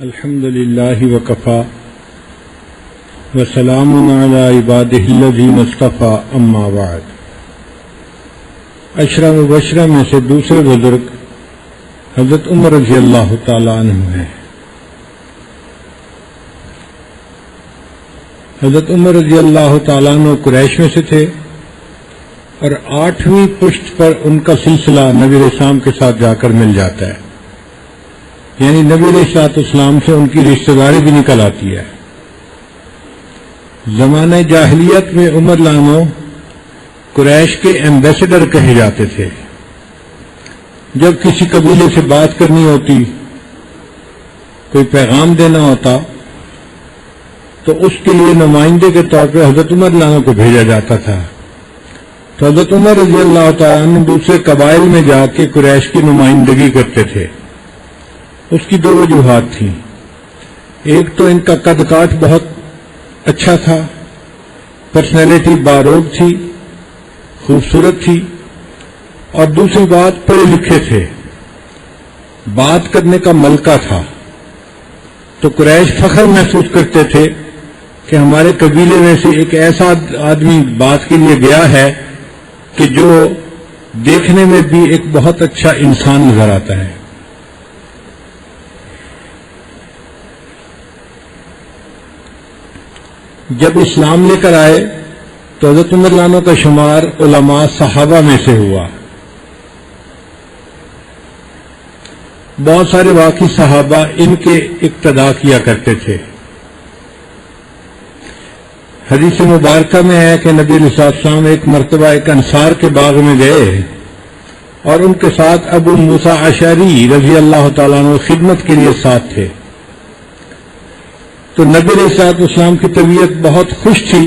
الحمد للہ وکفا وسلام علی عبادہ الذین اصطفی اما بعد۔ عشرہ مبشرہ میں سے دوسرے بزرگ حضرت عمر رضی اللہ تعالی عنہ ہیں۔ حضرت عمر رضی اللہ تعالیٰ عنہ قریش میں سے تھے اور 8ویں پشت پر ان کا سلسلہ نبی علیہ السلام کے ساتھ جا کر مل جاتا ہے، یعنی نبی علیہ السلام سے ان کی رشتہ داری بھی نکل آتی ہے۔ زمانہ جاہلیت میں عمر لانو قریش کے ایمبیسڈر کہے جاتے تھے۔ جب کسی قبیلے سے بات کرنی ہوتی، کوئی پیغام دینا ہوتا، تو اس کے لیے نمائندے کے طور پہ حضرت عمر لانو کو بھیجا جاتا تھا۔ تو حضرت عمر رضی اللہ تعالیٰ عنہ دوسرے قبائل میں جا کے قریش کی نمائندگی کرتے تھے۔ اس کی دو وجوہات تھیں، ایک تو ان کا قد کاٹ بہت اچھا تھا، پرسنالٹی باروب تھی، خوبصورت تھی، اور دوسری بات پڑھے لکھے تھے، بات کرنے کا ملکہ تھا۔ تو قریش فخر محسوس کرتے تھے کہ ہمارے قبیلے میں سے ایک ایسا آدمی بات کے لیے گیا ہے کہ جو دیکھنے میں بھی ایک بہت اچھا انسان نظر آتا ہے۔ جب اسلام لے کر آئے تو حضرت عمر لانو کا شمار علماء صحابہ میں سے ہوا۔ بہت سارے واقعی صحابہ ان کے اقتداء کیا کرتے تھے۔ حدیث مبارکہ میں ہے کہ نبی علیہ السلام ایک مرتبہ ایک انصار کے باغ میں گئے اور ان کے ساتھ ابو موسیٰ اشعری رضی اللہ تعالیٰ عنہ خدمت کے لیے ساتھ تھے۔ تو نبی علیہ السلام کی طبیعت بہت خوش تھی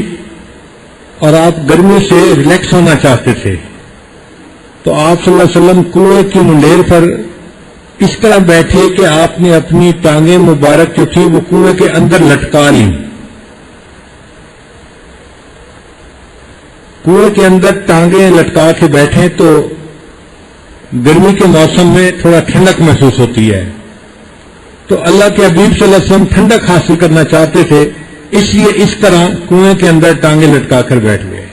اور آپ گرمی سے ریلیکس ہونا چاہتے تھے، تو آپ صلی اللہ علیہ وسلم کنویں کی منڈیر پر اس طرح بیٹھے کہ آپ نے اپنی ٹانگیں مبارک جو تھی وہ کنویں کے اندر لٹکا لی۔ کنویں کے اندر ٹانگیں لٹکا کے بیٹھے تو گرمی کے موسم میں تھوڑا ٹھنڈک محسوس ہوتی ہے، تو اللہ کے حبیب صلی اللہ علیہ وسلم ٹھنڈک حاصل کرنا چاہتے تھے، اس لیے اس طرح کنویں کے اندر ٹانگیں لٹکا کر بیٹھ گئے۔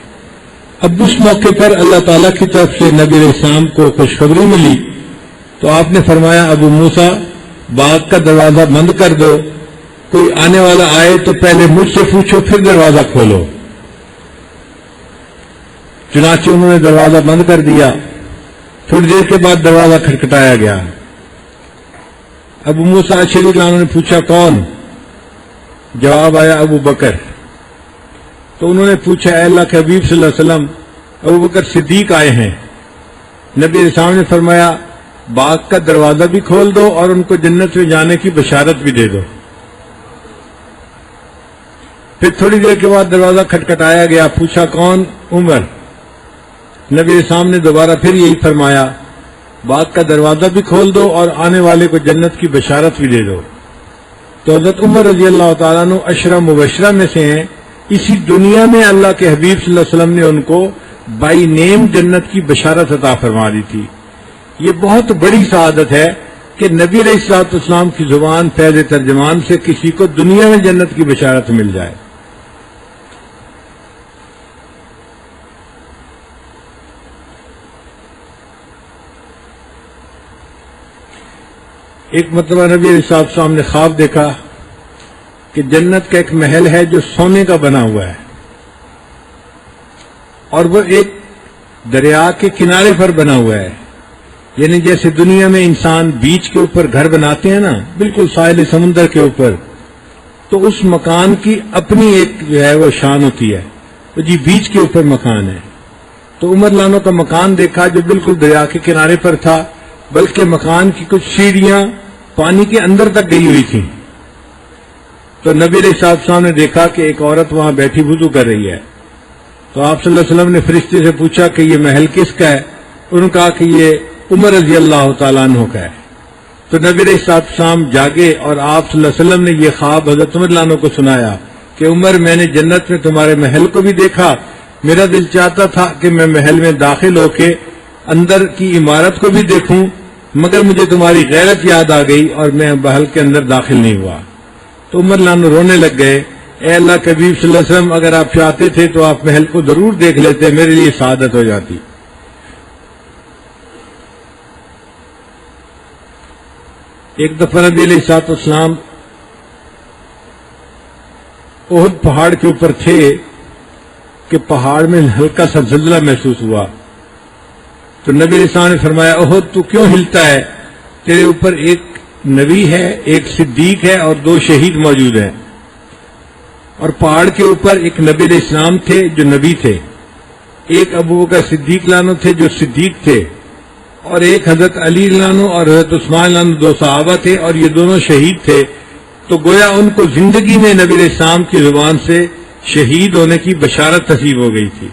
اب اس موقع پر اللہ تعالیٰ کی طرف سے نبی علیہ السلام کو خوشخبری ملی، تو آپ نے فرمایا ابو موسیٰ باغ کا دروازہ بند کر دو، کوئی آنے والا آئے تو پہلے مجھ سے پوچھو پھر دروازہ کھولو۔ چنانچہ انہوں نے دروازہ بند کر دیا۔ تھوڑی دیر کے بعد دروازہ کھٹکھٹایا گیا۔ ابو موسیٰ اشعری نے پوچھا کون؟ جواب آیا ابو بکر۔ تو انہوں نے پوچھا اے اللہ کے حبیب صلی اللہ علیہ وسلم، ابو بکر صدیق آئے ہیں۔ نبی علیہ السلام نے فرمایا باغ کا دروازہ بھی کھول دو اور ان کو جنت میں جانے کی بشارت بھی دے دو۔ پھر تھوڑی دیر کے بعد دروازہ کھٹکھٹایا گیا، پوچھا کون؟ عمر۔ نبی علیہ السلام نے دوبارہ پھر یہی فرمایا باغ کا دروازہ بھی کھول دو اور آنے والے کو جنت کی بشارت بھی دے دو۔ تو حضرت عمر رضی اللہ تعالیٰ عنہ عشرہ مبشرہ میں سے ہیں۔ اسی دنیا میں اللہ کے حبیب صلی اللہ علیہ وسلم نے ان کو بائی نیم جنت کی بشارت عطا فرما دی تھی۔ یہ بہت بڑی سعادت ہے کہ نبی علیہ السلام کی زبان فیض ترجمان سے کسی کو دنیا میں جنت کی بشارت مل جائے۔ ایک مرتبہ نبی علیہ السلام نے خواب دیکھا کہ جنت کا ایک محل ہے جو سونے کا بنا ہوا ہے، اور وہ ایک دریا کے کنارے پر بنا ہوا ہے، یعنی جیسے دنیا میں انسان بیچ کے اوپر گھر بناتے ہیں نا، بالکل ساحل سمندر کے اوپر، تو اس مکان کی اپنی ایک جو ہے وہ شان ہوتی ہے، تو جی بیچ کے اوپر مکان ہے۔ تو عمر لانو کا مکان دیکھا جو بالکل دریا کے کنارے پر تھا، بلکہ مکان کی کچھ سیڑھیاں پانی کے اندر تک گئی ہوئی تھیں۔ تو نبی علیہ السلام نے دیکھا کہ ایک عورت وہاں بیٹھی وضو کر رہی ہے۔ تو آپ صلی اللہ علیہ وسلم نے فرشتے سے پوچھا کہ یہ محل کس کا ہے؟ انہوں نے کہا کہ یہ عمر رضی اللہ تعالیٰ عنہ کا ہے۔ تو نبی علیہ السلام جاگے اور آپ صلی اللہ علیہ وسلم نے یہ خواب حضرت عمر عنہ کو سنایا کہ عمر میں نے جنت میں تمہارے محل کو بھی دیکھا، میرا دل چاہتا تھا کہ میں محل میں داخل ہو کے اندر کی عمارت کو بھی دیکھوں مگر مجھے تمہاری غیرت یاد آ گئی اور میں محل کے اندر داخل نہیں ہوا۔ تو عمر لانو رونے لگ گئے، اے اللہ کے حبیب صلی اللہ علیہ وسلم، اگر آپ چاہتے تھے تو آپ محل کو ضرور دیکھ لیتے، میرے لیے سعادت ہو جاتی۔ ایک دفعہ نبی علیہ الصلوۃ والسلام احد پہاڑ کے اوپر تھے کہ پہاڑ میں ہلکا سا زلزلہ محسوس ہوا، تو نبی علیہ السلام نے فرمایا، احد تو کیوں ہلتا ہے؟ تیرے اوپر ایک نبی ہے، ایک صدیق ہے اور 2 شہید موجود ہیں۔ اور پہاڑ کے اوپر ایک نبی علیہ السلام تھے جو نبی تھے، ایک ابو بکر صدیق لانو تھے جو صدیق تھے، اور ایک حضرت علی لانو اور حضرت عثمان لانو 2 صحابہ تھے، اور یہ دونوں شہید تھے۔ تو گویا ان کو زندگی میں نبی علیہ السلام کی زبان سے شہید ہونے کی بشارت نصیب ہو گئی تھی۔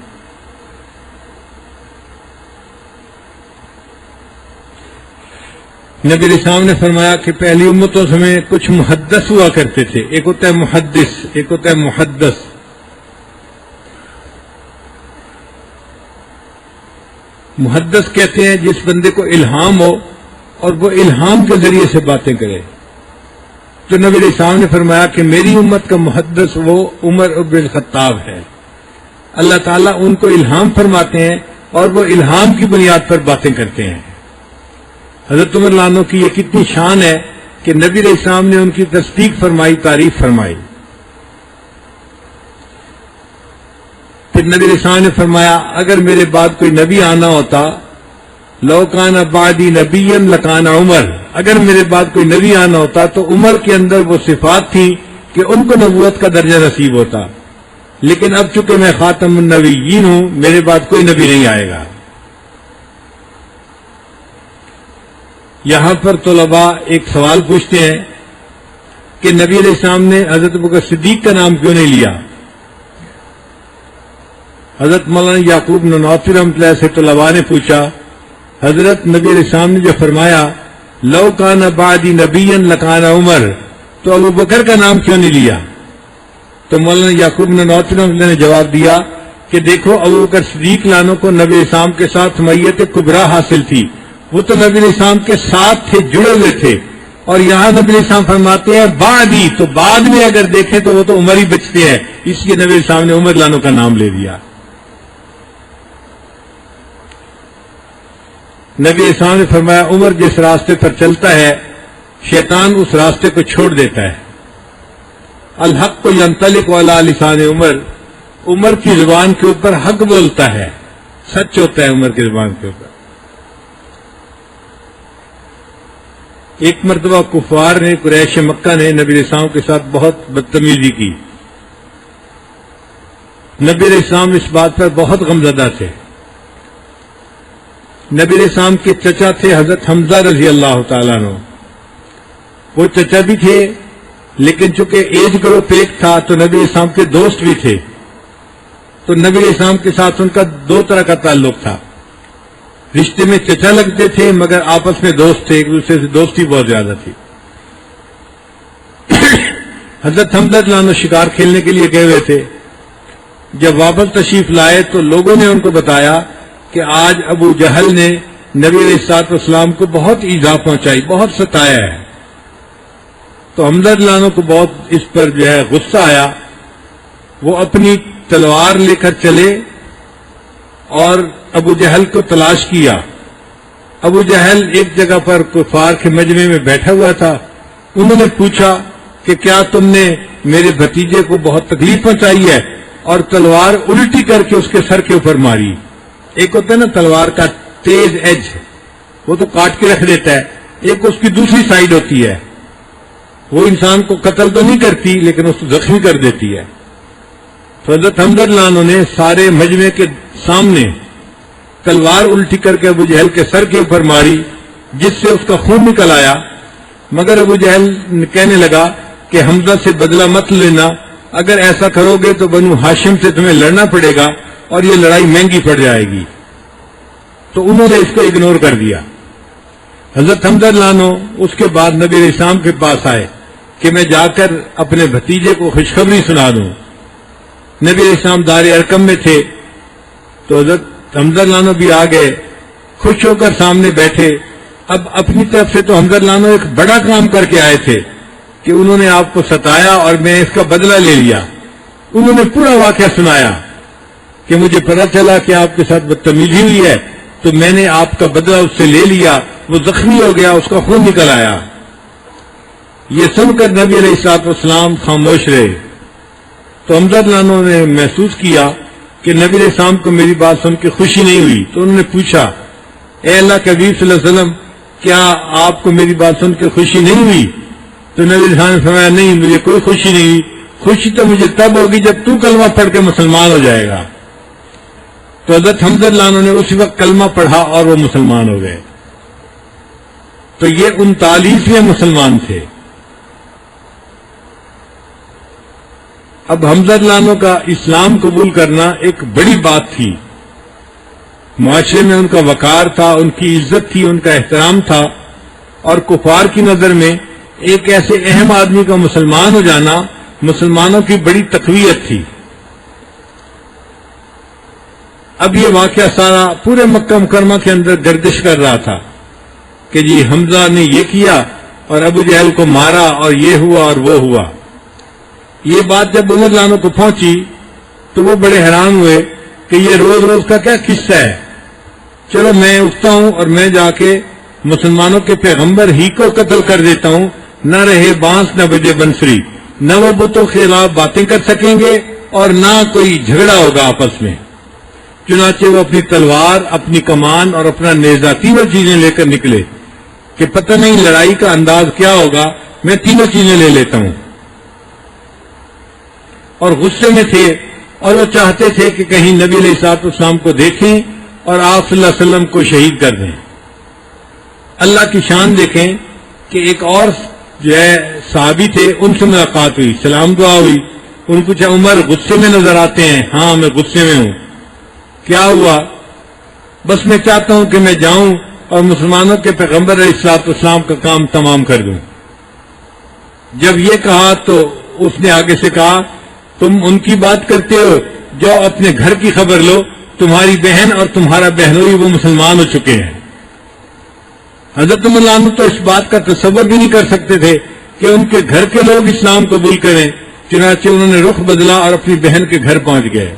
نبی علیہ السلام نے فرمایا کہ پہلی امتوں میں کچھ محدث ہوا کرتے تھے، ایک ہوتا ہے محدث، ایک ہوتا ہے محدث۔ محدث کہتے ہیں جس بندے کو الہام ہو اور وہ الہام کے ذریعے سے باتیں کرے۔ تو نبی علیہ السلام نے فرمایا کہ میری امت کا محدث وہ عمر بن الخطاب ہے، اللہ تعالیٰ ان کو الہام فرماتے ہیں اور وہ الہام کی بنیاد پر باتیں کرتے ہیں۔ حضرت عمر لانو کی یہ کتنی شان ہے کہ نبی علیہ السلام نے ان کی تصدیق فرمائی، تعریف فرمائی۔ پھر نبی علیہ السلام نے فرمایا اگر میرے بعد کوئی نبی آنا ہوتا، لو کان بعدی نبی لکان عمر، اگر میرے بعد کوئی نبی آنا ہوتا تو عمر کے اندر وہ صفات تھی کہ ان کو نبوت کا درجہ نصیب ہوتا، لیکن اب چونکہ میں خاتم النبیین ہوں، میرے بعد کوئی نبی نہیں آئے گا۔ یہاں پر طلباء ایک سوال پوچھتے ہیں کہ نبی علیہ السلام نے حضرت ابوبکر صدیق کا نام کیوں نہیں لیا؟ حضرت مولانا یعقوب نانوتوی رحمۃ اللہ سے طلباء نے پوچھا، حضرت نبی علیہ السلام نے جو فرمایا لو کان بعدی نبی لکان عمر، تو ابوبکر کا نام کیوں نہیں لیا؟ تو مولانا یعقوب نانوتوی رحمۃ اللہ نے جواب دیا کہ دیکھو ابوبکر صدیق لانو کو نبی علیہ السلام کے ساتھ میت کبریٰ حاصل تھی، وہ تو نبی علیہ السلام کے ساتھ تھے، جڑے ہوئے تھے، اور یہاں نبی علیہ السلام فرماتے ہیں بعدی، تو بعد میں اگر دیکھیں تو وہ تو عمر ہی بچتے ہیں، اس لیے نبی علیہ السلام نے عمر لانو کا نام لے دیا۔ نبی علیہ السلام نے فرمایا عمر جس راستے پر چلتا ہے شیطان اس راستے کو چھوڑ دیتا ہے۔ الحق ینطلق علی لسان عمر، عمر کی زبان کے اوپر حق بولتا ہے، سچ ہوتا ہے عمر کی زبان کے اوپر۔ ایک مرتبہ کفار نے، قریش مکہ نے نبی علیہ السلام کے ساتھ بہت بدتمیزی کی۔ نبی علیہ السلام اس بات پر بہت غمزدہ تھے۔ نبی علیہ السلام کے چچا تھے حضرت حمزہ رضی اللہ تعالیٰ عنہ، وہ چچا بھی تھے لیکن چونکہ ایج گروپ ایک تھا تو نبی علیہ السلام کے دوست بھی تھے، تو نبی علیہ السلام کے ساتھ ان کا 2 طرح کا تعلق تھا، رشتے میں چچا لگتے تھے مگر آپس میں دوست تھے، ایک دوسرے سے دوستی بہت زیادہ تھی۔ حضرت حمزہ رضی اللہ عنہ شکار کھیلنے کے لیے گئے ہوئے تھے، جب واپس تشریف لائے تو لوگوں نے ان کو بتایا کہ آج ابو جہل نے نبی علیہ الصلوۃ والسلام کو بہت ایذا پہنچائی، بہت ستایا ہے۔ تو حمزہ رضی اللہ عنہ کو بہت اس پر جو ہے غصہ آیا، وہ اپنی تلوار لے کر چلے اور ابو جہل کو تلاش کیا۔ ابو جہل ایک جگہ پر کفار کے مجمع میں بیٹھا ہوا تھا، انہوں نے پوچھا کہ کیا تم نے میرے بھتیجے کو بہت تکلیف پہنچائی ہے، اور تلوار الٹی کر کے اس کے سر کے اوپر ماری۔ ایک ہوتا ہے نا تلوار کا تیز ایج، وہ تو کاٹ کے رکھ دیتا ہے، ایک اس کی دوسری سائیڈ ہوتی ہے، وہ انسان کو قتل تو نہیں کرتی لیکن اس کو زخمی کر دیتی ہے۔ تو حضرت حمزہ رضی اللہ عنہ نے سارے مجمع کے سامنے تلوار الٹی کر کے ابو جہل کے سر کے اوپر ماری، جس سے اس کا خون نکل آیا، مگر ابو جہل کہنے لگا کہ حمزہ سے بدلہ مت لینا، اگر ایسا کرو گے تو بنو ہاشم سے تمہیں لڑنا پڑے گا اور یہ لڑائی مہنگی پڑ جائے گی۔ تو انہوں نے اس کو اگنور کر دیا۔ حضرت حمزہ رضی اللہ عنہ اس کے بعد نبی علیہ السلام کے پاس آئے کہ میں جا کر اپنے بھتیجے کو خوشخبری سنا دوں۔ نبی علیہ السلام دار ارقم میں تھے تو حضرت حمزہ رضی اللہ عنہ بھی آ گئے، خوش ہو کر سامنے بیٹھے اب اپنی طرف سے تو حمزہ لانو ایک بڑا کام کر کے آئے تھے کہ انہوں نے آپ کو ستایا اور میں اس کا بدلہ لے لیا. انہوں نے پورا واقعہ سنایا کہ مجھے پتا چلا کہ آپ کے ساتھ بدتمیزی ہوئی ہے تو میں نے آپ کا بدلہ اس سے لے لیا. وہ زخمی ہو گیا, اس کا خون نکل آیا. یہ سن کر نبی علیہ الصلوۃ والسلام خاموش رہے. تو حمزہ لانو نے محسوس کیا کہ نبی علیہ السلام کو میری بات سن کے خوشی نہیں ہوئی. تو انہوں نے پوچھا, اے اللہ کے حبیب صلی اللہ علیہ وسلم, کیا آپ کو میری بات سن کے خوشی نہیں ہوئی؟ تو نبی علیہ السلام نے فرمایا, نہیں, مجھے کوئی خوشی نہیں ہوئی. خوشی تو مجھے تب ہوگی جب تو کلمہ پڑھ کے مسلمان ہو جائے گا. تو حضرت حمزہ لانو نے اسی وقت کلمہ پڑھا اور وہ مسلمان ہو گئے. تو یہ 39ویں مسلمان تھے. اب حمزہ لانو کا اسلام قبول کرنا ایک بڑی بات تھی. معاشرے میں ان کا وقار تھا, ان کی عزت تھی, ان کا احترام تھا, اور کفار کی نظر میں ایک ایسے اہم آدمی کا مسلمان ہو جانا مسلمانوں کی بڑی تقویت تھی. اب یہ واقعہ سارا پورے مکہ مکرمہ کے اندر گردش کر رہا تھا کہ جی حمزہ نے یہ کیا اور ابو جہل کو مارا اور یہ ہوا اور وہ ہوا. یہ بات جب عمر لانو کو پہنچی تو وہ بڑے حیران ہوئے کہ یہ روز روز کا کیا قصہ ہے. چلو میں اٹھتا ہوں اور میں جا کے مسلمانوں کے پیغمبر ہی کو قتل کر دیتا ہوں. نہ رہے بانس نہ بجے بنسری, نہ وہ بتوں کے خلاف باتیں کر سکیں گے اور نہ کوئی جھگڑا ہوگا آپس میں. چنانچہ وہ اپنی تلوار, اپنی کمان اور اپنا نیزہ تینوں چیزیں لے کر نکلے کہ پتہ نہیں لڑائی کا انداز کیا ہوگا, میں تینوں چیزیں لے لیتا ہوں. اور غصے میں تھے اور وہ چاہتے تھے کہ کہیں نبی علیہ الصلوۃ والسلام کو دیکھیں اور آپ صلی اللہ علیہ وسلم کو شہید کر دیں. اللہ کی شان دیکھیں کہ ایک اور جو ہے صحابی تھے, ان سے ملاقات ہوئی, سلام دعا ہوئی. ان کو پوچھا, عمر غصے میں نظر آتے ہیں؟ ہاں میں غصے میں ہوں. کیا ہوا؟ بس میں چاہتا ہوں کہ میں جاؤں اور مسلمانوں کے پیغمبر علیہ الصلوۃ والسلام کا کام تمام کر دوں. جب یہ کہا تو اس نے آگے سے کہا, تم ان کی بات کرتے ہو, جاؤ اپنے گھر کی خبر لو, تمہاری بہن اور تمہارا بہنوئی وہ مسلمان ہو چکے ہیں. حضرت عمر لانو تو اس بات کا تصور بھی نہیں کر سکتے تھے کہ ان کے گھر کے لوگ اسلام قبول کریں. چنانچہ انہوں نے رخ بدلا اور اپنی بہن کے گھر پہنچ گئے.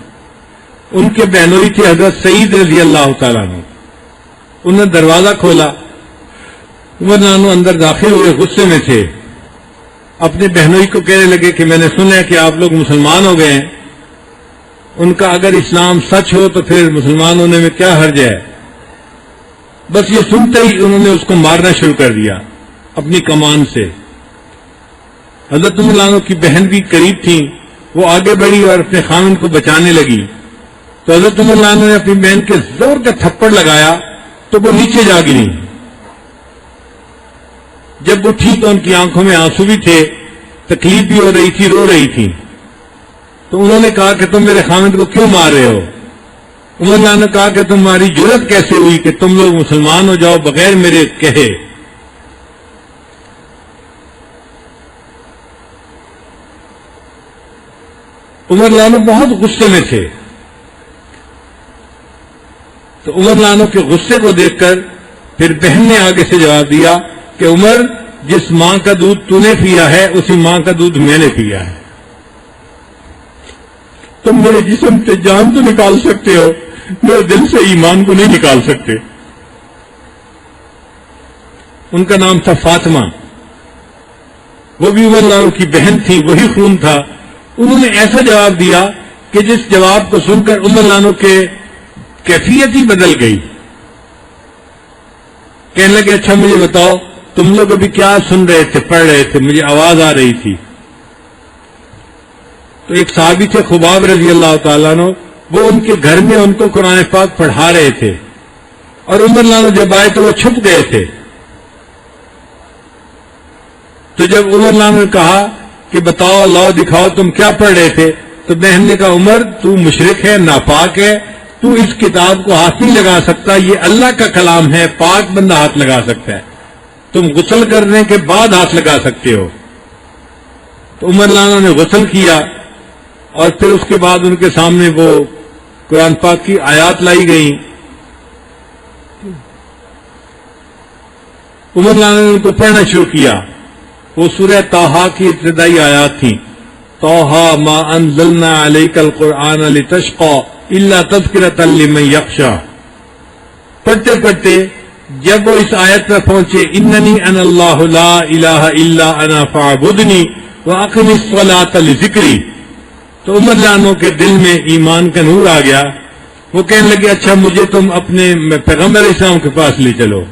ان کے بہنوئی تھے حضرت سعید رضی اللہ تعالیٰ عنہ. انہوں نے دروازہ کھولا. عمر لانو اندر داخل ہوئے, غصے میں تھے. اپنے بہنوئی کو کہنے لگے کہ میں نے سنا ہے کہ آپ لوگ مسلمان ہو گئے ہیں. ان کا اگر اسلام سچ ہو تو پھر مسلمان ہونے میں کیا حرج ہے. بس یہ سنتے ہی انہوں نے اس کو مارنا شروع کر دیا اپنی کمان سے. حضرت عمر لانو کی بہن بھی قریب تھی, وہ آگے بڑھی اور اپنے خامن کو بچانے لگی. تو حضرت عمر لانو نے اپنی بہن کے زور کا تھپڑ لگایا تو وہ نیچے جا گری. جب اٹھی تو ان کی آنکھوں میں آنسو بھی تھے, تکلیف بھی ہو رہی تھی, رو رہی تھی. تو انہوں نے کہا کہ تم میرے خامد کو کیوں مار رہے ہو؟ عمر لانو نے کہا کہ تمہاری جرأت کیسے ہوئی کہ تم لوگ مسلمان ہو جاؤ بغیر میرے کہے. عمر لانو بہت غصے میں تھے. تو عمر لانو کے غصے کو دیکھ کر پھر بہن نے آگے سے جواب دیا کہ عمر, جس ماں کا دودھ تو نے پیا ہے اسی ماں کا دودھ میں نے پیا ہے. تم میرے جسم سے جان تو نکال سکتے ہو, میرے دل سے ایمان کو نہیں نکال سکتے. ان کا نام تھا فاطمہ, وہ بھی عمر لانو کی بہن تھی, وہی خون تھا. انہوں نے ایسا جواب دیا کہ جس جواب کو سن کر عمر لانو کے کیفیت ہی بدل گئی. کہنے لگے, اچھا مجھے بتاؤ تم لوگ ابھی کیا سن رہے تھے, پڑھ رہے تھے؟ مجھے آواز آ رہی تھی. تو ایک صحابی تھے خباب رضی اللہ تعالیٰ عنہ, وہ ان کے گھر میں ان کو قرآن پاک پڑھا رہے تھے, اور عمر لانو جب آئے تو وہ چھپ گئے تھے. تو جب عمر لانو نے کہا کہ بتاؤ, لاؤ دکھاؤ تم کیا پڑھ رہے تھے, تو بہن نے کہا, عمر تو مشرک ہے, ناپاک ہے, تو اس کتاب کو ہاتھ نہیں لگا سکتا, یہ اللہ کا کلام ہے, پاک بندہ ہاتھ لگا سکتا ہے, تم غسل کرنے کے بعد ہاتھ لگا سکتے ہو. تو عمر لانو نے غسل کیا اور پھر اس کے بعد ان کے سامنے وہ قرآن پاک کی آیات لائی گئیں. عمر لانا نے ان کو پڑھنا شروع کیا. وہ سورہ طٰہٰ کی ابتدائی آیات تھیں. طٰہٰ ما انزلنا علیک القرآن لتشقیٰ الا تذکرۃ لمن یخشیٰ. پڑھتے پڑھتے جب وہ اس آیت پر پہنچے اننی انا اللہ لا الہ الا انا فاعبدنی واقم الصلاۃ لذکری، تو عمر لانا کے دل میں ایمان کا نور آ گیا. وہ کہنے لگے اچھا مجھے تم اپنے پیغمبر اسلام کے پاس لے چلو.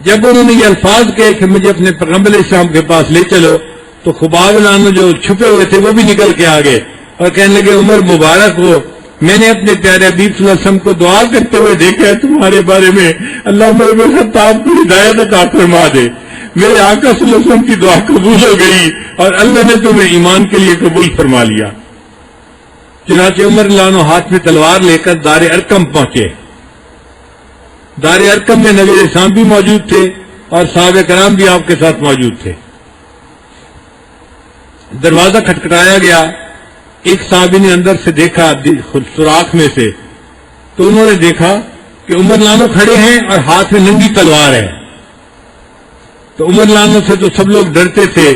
جب انہوں نے یہ الفاظ کہے کہ مجھے اپنے پیغمبر اسلام کے پاس لے چلو تو خباب لانا جو چھپے ہوئے تھے وہ بھی نکل کے آ گئے اور کہنے لگے عمر مبارک ہو، میں نے اپنے پیارے حبیب صلی اللہ علیہ وسلم کو دعا کرتے ہوئے دیکھا ہے تمہارے بارے میں، اللہ عمر بن خطاب کو ہدایت عطا فرما دے. میرے آقا صلی اللہ علیہ وسلم کی دعا قبول ہو گئی اور اللہ نے تمہیں ایمان کے لیے قبول فرما لیا. چنانچہ عمر لانو ہاتھ میں تلوار لے کر دار ارقم پہنچے. دار ارقم میں نبی اسلام بھی موجود تھے اور صحابہ کرام بھی آپ کے ساتھ موجود تھے. دروازہ کھٹکھٹایا گیا. ایک صحابی نے اندر سے دیکھا سوراخ میں سے، تو انہوں نے دیکھا کہ عمر لانو کھڑے ہیں اور ہاتھ میں ننگی تلوار ہے. تو عمر لانو سے تو سب لوگ ڈرتے تھے.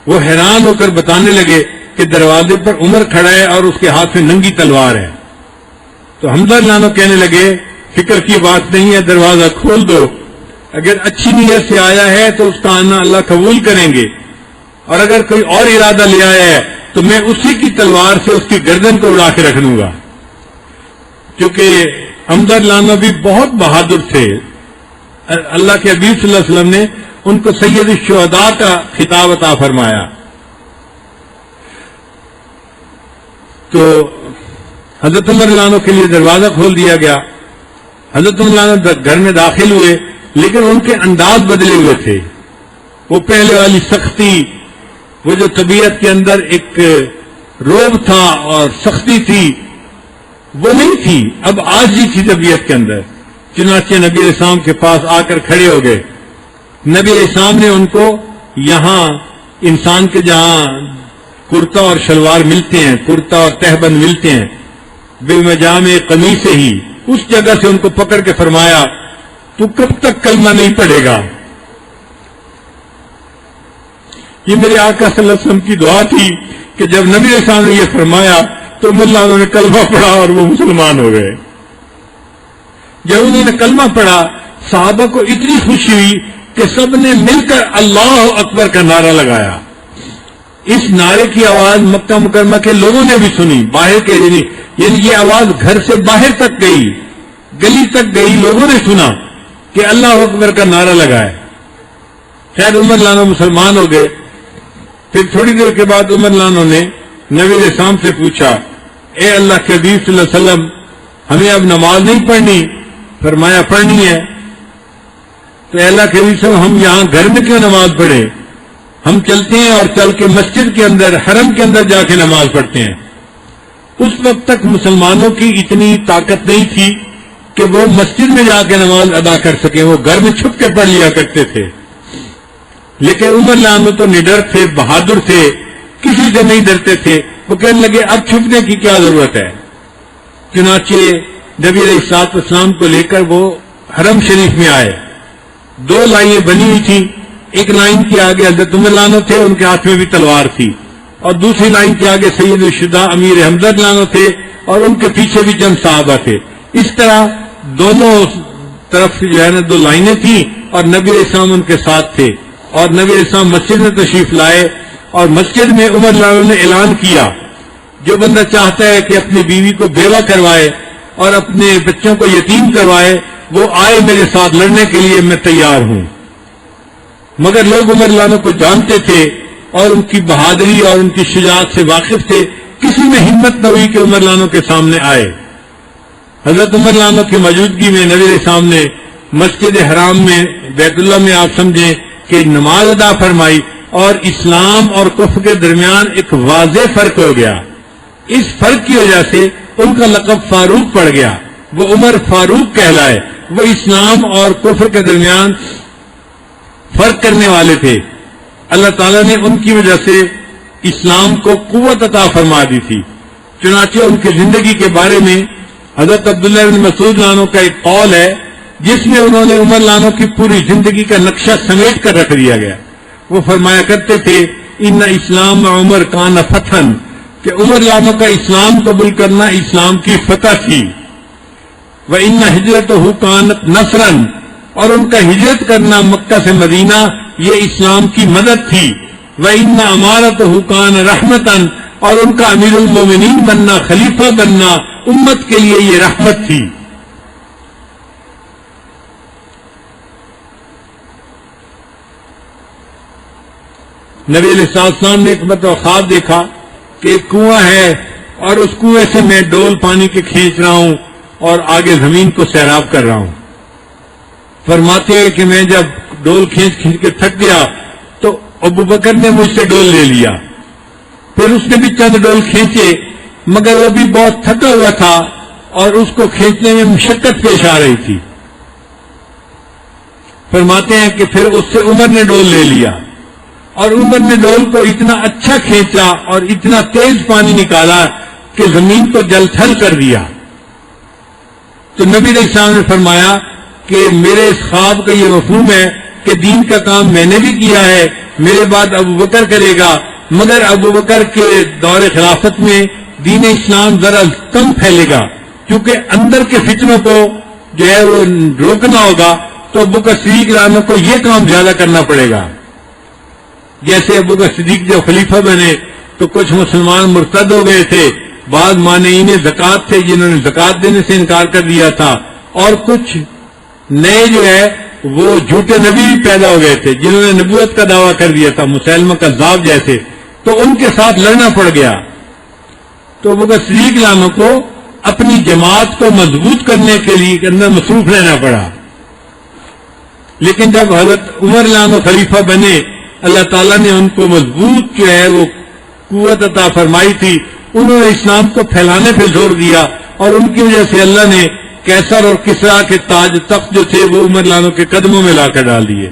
وہ حیران ہو کر بتانے لگے کہ دروازے پر عمر کھڑا ہے اور اس کے ہاتھ میں ننگی تلوار ہے. تو حمزہ لانو کہنے لگے فکر کی بات نہیں ہے، دروازہ کھول دو. اگر اچھی نیت سے آیا ہے تو اس کا آنا اللہ قبول کریں گے، اور اگر کوئی اور ارادہ لے آیا ہے تو میں اسی کی تلوار سے اس کی گردن کو اڑا کے رکھ لوں گا. کیونکہ حمزہ لانو بھی بہت بہادر تھے. اللہ کے حبیب صلی اللہ علیہ وسلم نے ان کو سید الشہداء کا خطاب عطا فرمایا. تو حضرت عمر لانو کے لیے دروازہ کھول دیا گیا. حضرت عمر لانو گھر میں داخل ہوئے، لیکن ان کے انداز بدلے ہوئے تھے. وہ پہلے والی سختی، وہ جو طبیعت کے اندر ایک روب تھا اور سختی تھی وہ نہیں تھی. اب عاجزی تھی طبیعت کے اندر. چنانچہ نبی علیہ السلام کے پاس آ کر کھڑے ہو گئے. نبی علیہ السلام نے ان کو یہاں انسان کے جہاں کرتا اور شلوار ملتے ہیں، کرتا اور تہبند ملتے ہیں، بے مجامع قمیص ہی، اس جگہ سے ان کو پکڑ کے فرمایا تو کب تک کلمہ نہیں پڑھے گا؟ یہ میرے آقا صلی اللہ علیہ وسلم کی دعا تھی کہ جب نبی علیہ السلام نے یہ فرمایا تو اللہ نے کلمہ پڑھا اور وہ مسلمان ہو گئے. جب انہوں نے کلمہ پڑھا صحابہ کو اتنی خوشی ہوئی کہ سب نے مل کر اللہ اکبر کا نعرہ لگایا. اس نعرے کی آواز مکہ مکرمہ کے لوگوں نے بھی سنی، باہر کے یعنی یہ آواز گھر سے باہر تک گئی، گلی تک گئی، لوگوں نے سنا کہ اللہ اکبر کا نعرہ لگایا. خیر عمر لانو مسلمان ہو گئے. پھر تھوڑی دیر کے بعد عمر لانو نے نبی علیہ السلام سے پوچھا اے اللہ کے حبیب صلی اللہ علیہ وسلم ہمیں اب نماز نہیں پڑھنی؟ فرمایا پڑھنی ہے. تو اے اللہ کے حبیب صلی اللہ علیہ وسلم ہم یہاں گھر میں کیوں نماز پڑھیں؟ ہم چلتے ہیں اور چل کے مسجد کے اندر، حرم کے اندر جا کے نماز پڑھتے ہیں. اس وقت تک مسلمانوں کی اتنی طاقت نہیں تھی کہ وہ مسجد میں جا کے نماز ادا کر سکیں. وہ گھر میں چھپ کے پڑھ لیا کرتے تھے. لیکن عمر لانو تو نڈر تھے، بہادر تھے، کسی سے نہیں ڈرتے تھے. وہ کہنے لگے اب چھپنے کی کیا ضرورت ہے. چنانچہ نبی علیہ الصلوۃ والسلام کو لے کر وہ حرم شریف میں آئے. دو لائنیں بنی ہوئی تھیں. ایک لائن کے آگے حضرت عمر لانو تھے، ان کے ہاتھ میں بھی تلوار تھی، اور دوسری لائن کے آگے سید الشہداء امیر حمزہ لانو تھے اور ان کے پیچھے بھی چند صحابہ تھے. اس طرح دونوں طرف جو ہے نا دو لائنیں تھیں اور نبی علیہ السلام ان کے ساتھ تھے. اور نبی علیہ السلام مسجد میں تشریف لائے اور مسجد میں عمر لانو نے اعلان کیا جو بندہ چاہتا ہے کہ اپنی بیوی کو بیوہ کروائے اور اپنے بچوں کو یتیم کروائے وہ آئے میرے ساتھ لڑنے کے لیے، میں تیار ہوں. مگر لوگ عمر لانو کو جانتے تھے اور ان کی بہادری اور ان کی شجاعت سے واقف تھے. کسی میں ہمت نہ ہوئی کہ عمر لانو کے سامنے آئے. حضرت عمر لانو کی موجودگی میں نبی علیہ السلام نے مسجد حرام میں بیت اللہ میں آپ سمجھیں کہ نماز ادا فرمائی اور اسلام اور کفر کے درمیان ایک واضح فرق ہو گیا. اس فرق کی وجہ سے ان کا لقب فاروق پڑ گیا. وہ عمر فاروق کہلائے. وہ اسلام اور کفر کے درمیان فرق کرنے والے تھے. اللہ تعالیٰ نے ان کی وجہ سے اسلام کو قوت عطا فرما دی تھی. چنانچہ ان کی زندگی کے بارے میں حضرت عبداللہ بن مسعود عنہ کا ایک قول ہے جس میں انہوں نے عمر لانو کی پوری زندگی کا نقشہ سمیٹ کر رکھ دیا گیا. وہ فرمایا کرتے تھے ان اسلام عمر کان فتحن، کہ عمر لانو کا اسلام قبول کرنا اسلام کی فتح تھی. وَإِنَّ هِجْرَتُهُ كَانَتْ نَصْرًا، اور ان کا ہجرت کرنا مکہ سے مدینہ یہ اسلام کی مدد تھی. وَإِنَّ أَمَارَتُهُ كَانَ رَحْمَةً، اور ان کا امیر المومنین بننا، خلیفہ بننا امت کے لیے یہ رحمت تھی. نبی علیہ السلام نے ایک مرتبہ خواب دیکھا کہ ایک کنواں ہے اور اس کنویں سے میں ڈول پانی کے کھینچ رہا ہوں اور آگے زمین کو سیراب کر رہا ہوں. فرماتے ہیں کہ میں جب ڈول کھینچ کھینچ کے تھک گیا تو ابو بکر نے مجھ سے ڈول لے لیا. پھر اس نے بھی چند ڈول کھینچے مگر وہ بھی بہت تھکا ہوا تھا اور اس کو کھینچنے میں مشقت پیش آ رہی تھی. فرماتے ہیں کہ پھر اس سے عمر نے ڈول لے لیا اور عمر نے ڈول کو اتنا اچھا کھینچا اور اتنا تیز پانی نکالا کہ زمین کو جل تھل کر دیا. تو نبی علیہ السلام نے فرمایا کہ میرے اس خواب کا یہ مفہوم ہے کہ دین کا کام میں نے بھی کیا ہے، میرے بعد ابو بکر کرے گا، مگر ابو بکر کے دور خلافت میں دین اسلام ذرا کم پھیلے گا کیونکہ اندر کے فتنوں کو جو ہے وہ روکنا ہوگا. تو ابو بکر صدیق رحمہ کو یہ کام زیادہ کرنا پڑے گا. جیسے ابو بکر صدیق جب خلیفہ بنے تو کچھ مسلمان مرتد ہو گئے تھے، بعض مانعین زکوٰۃ تھے جنہوں نے زکوٰۃ دینے سے انکار کر دیا تھا، اور کچھ نئے جو ہے وہ جھوٹے نبی بھی پیدا ہو گئے تھے جنہوں نے نبوت کا دعویٰ کر دیا تھا، مسیلمہ کذاب جیسے، تو ان کے ساتھ لڑنا پڑ گیا. تو ابو بکر صدیق عنہ کو اپنی جماعت کو مضبوط کرنے کے لیے اندر مصروف رہنا پڑا. لیکن جب حضرت عمر عنہ خلیفہ بنے اللہ تعالیٰ نے ان کو مضبوط جو ہے وہ قوت عطا فرمائی تھی، انہوں نے اسلام کو پھیلانے پہ زور دیا اور ان کی وجہ سے اللہ نے کیسر اور کسرا کے تاج تخت جو تھے وہ عمر لانو کے قدموں میں لا کر ڈال دیے.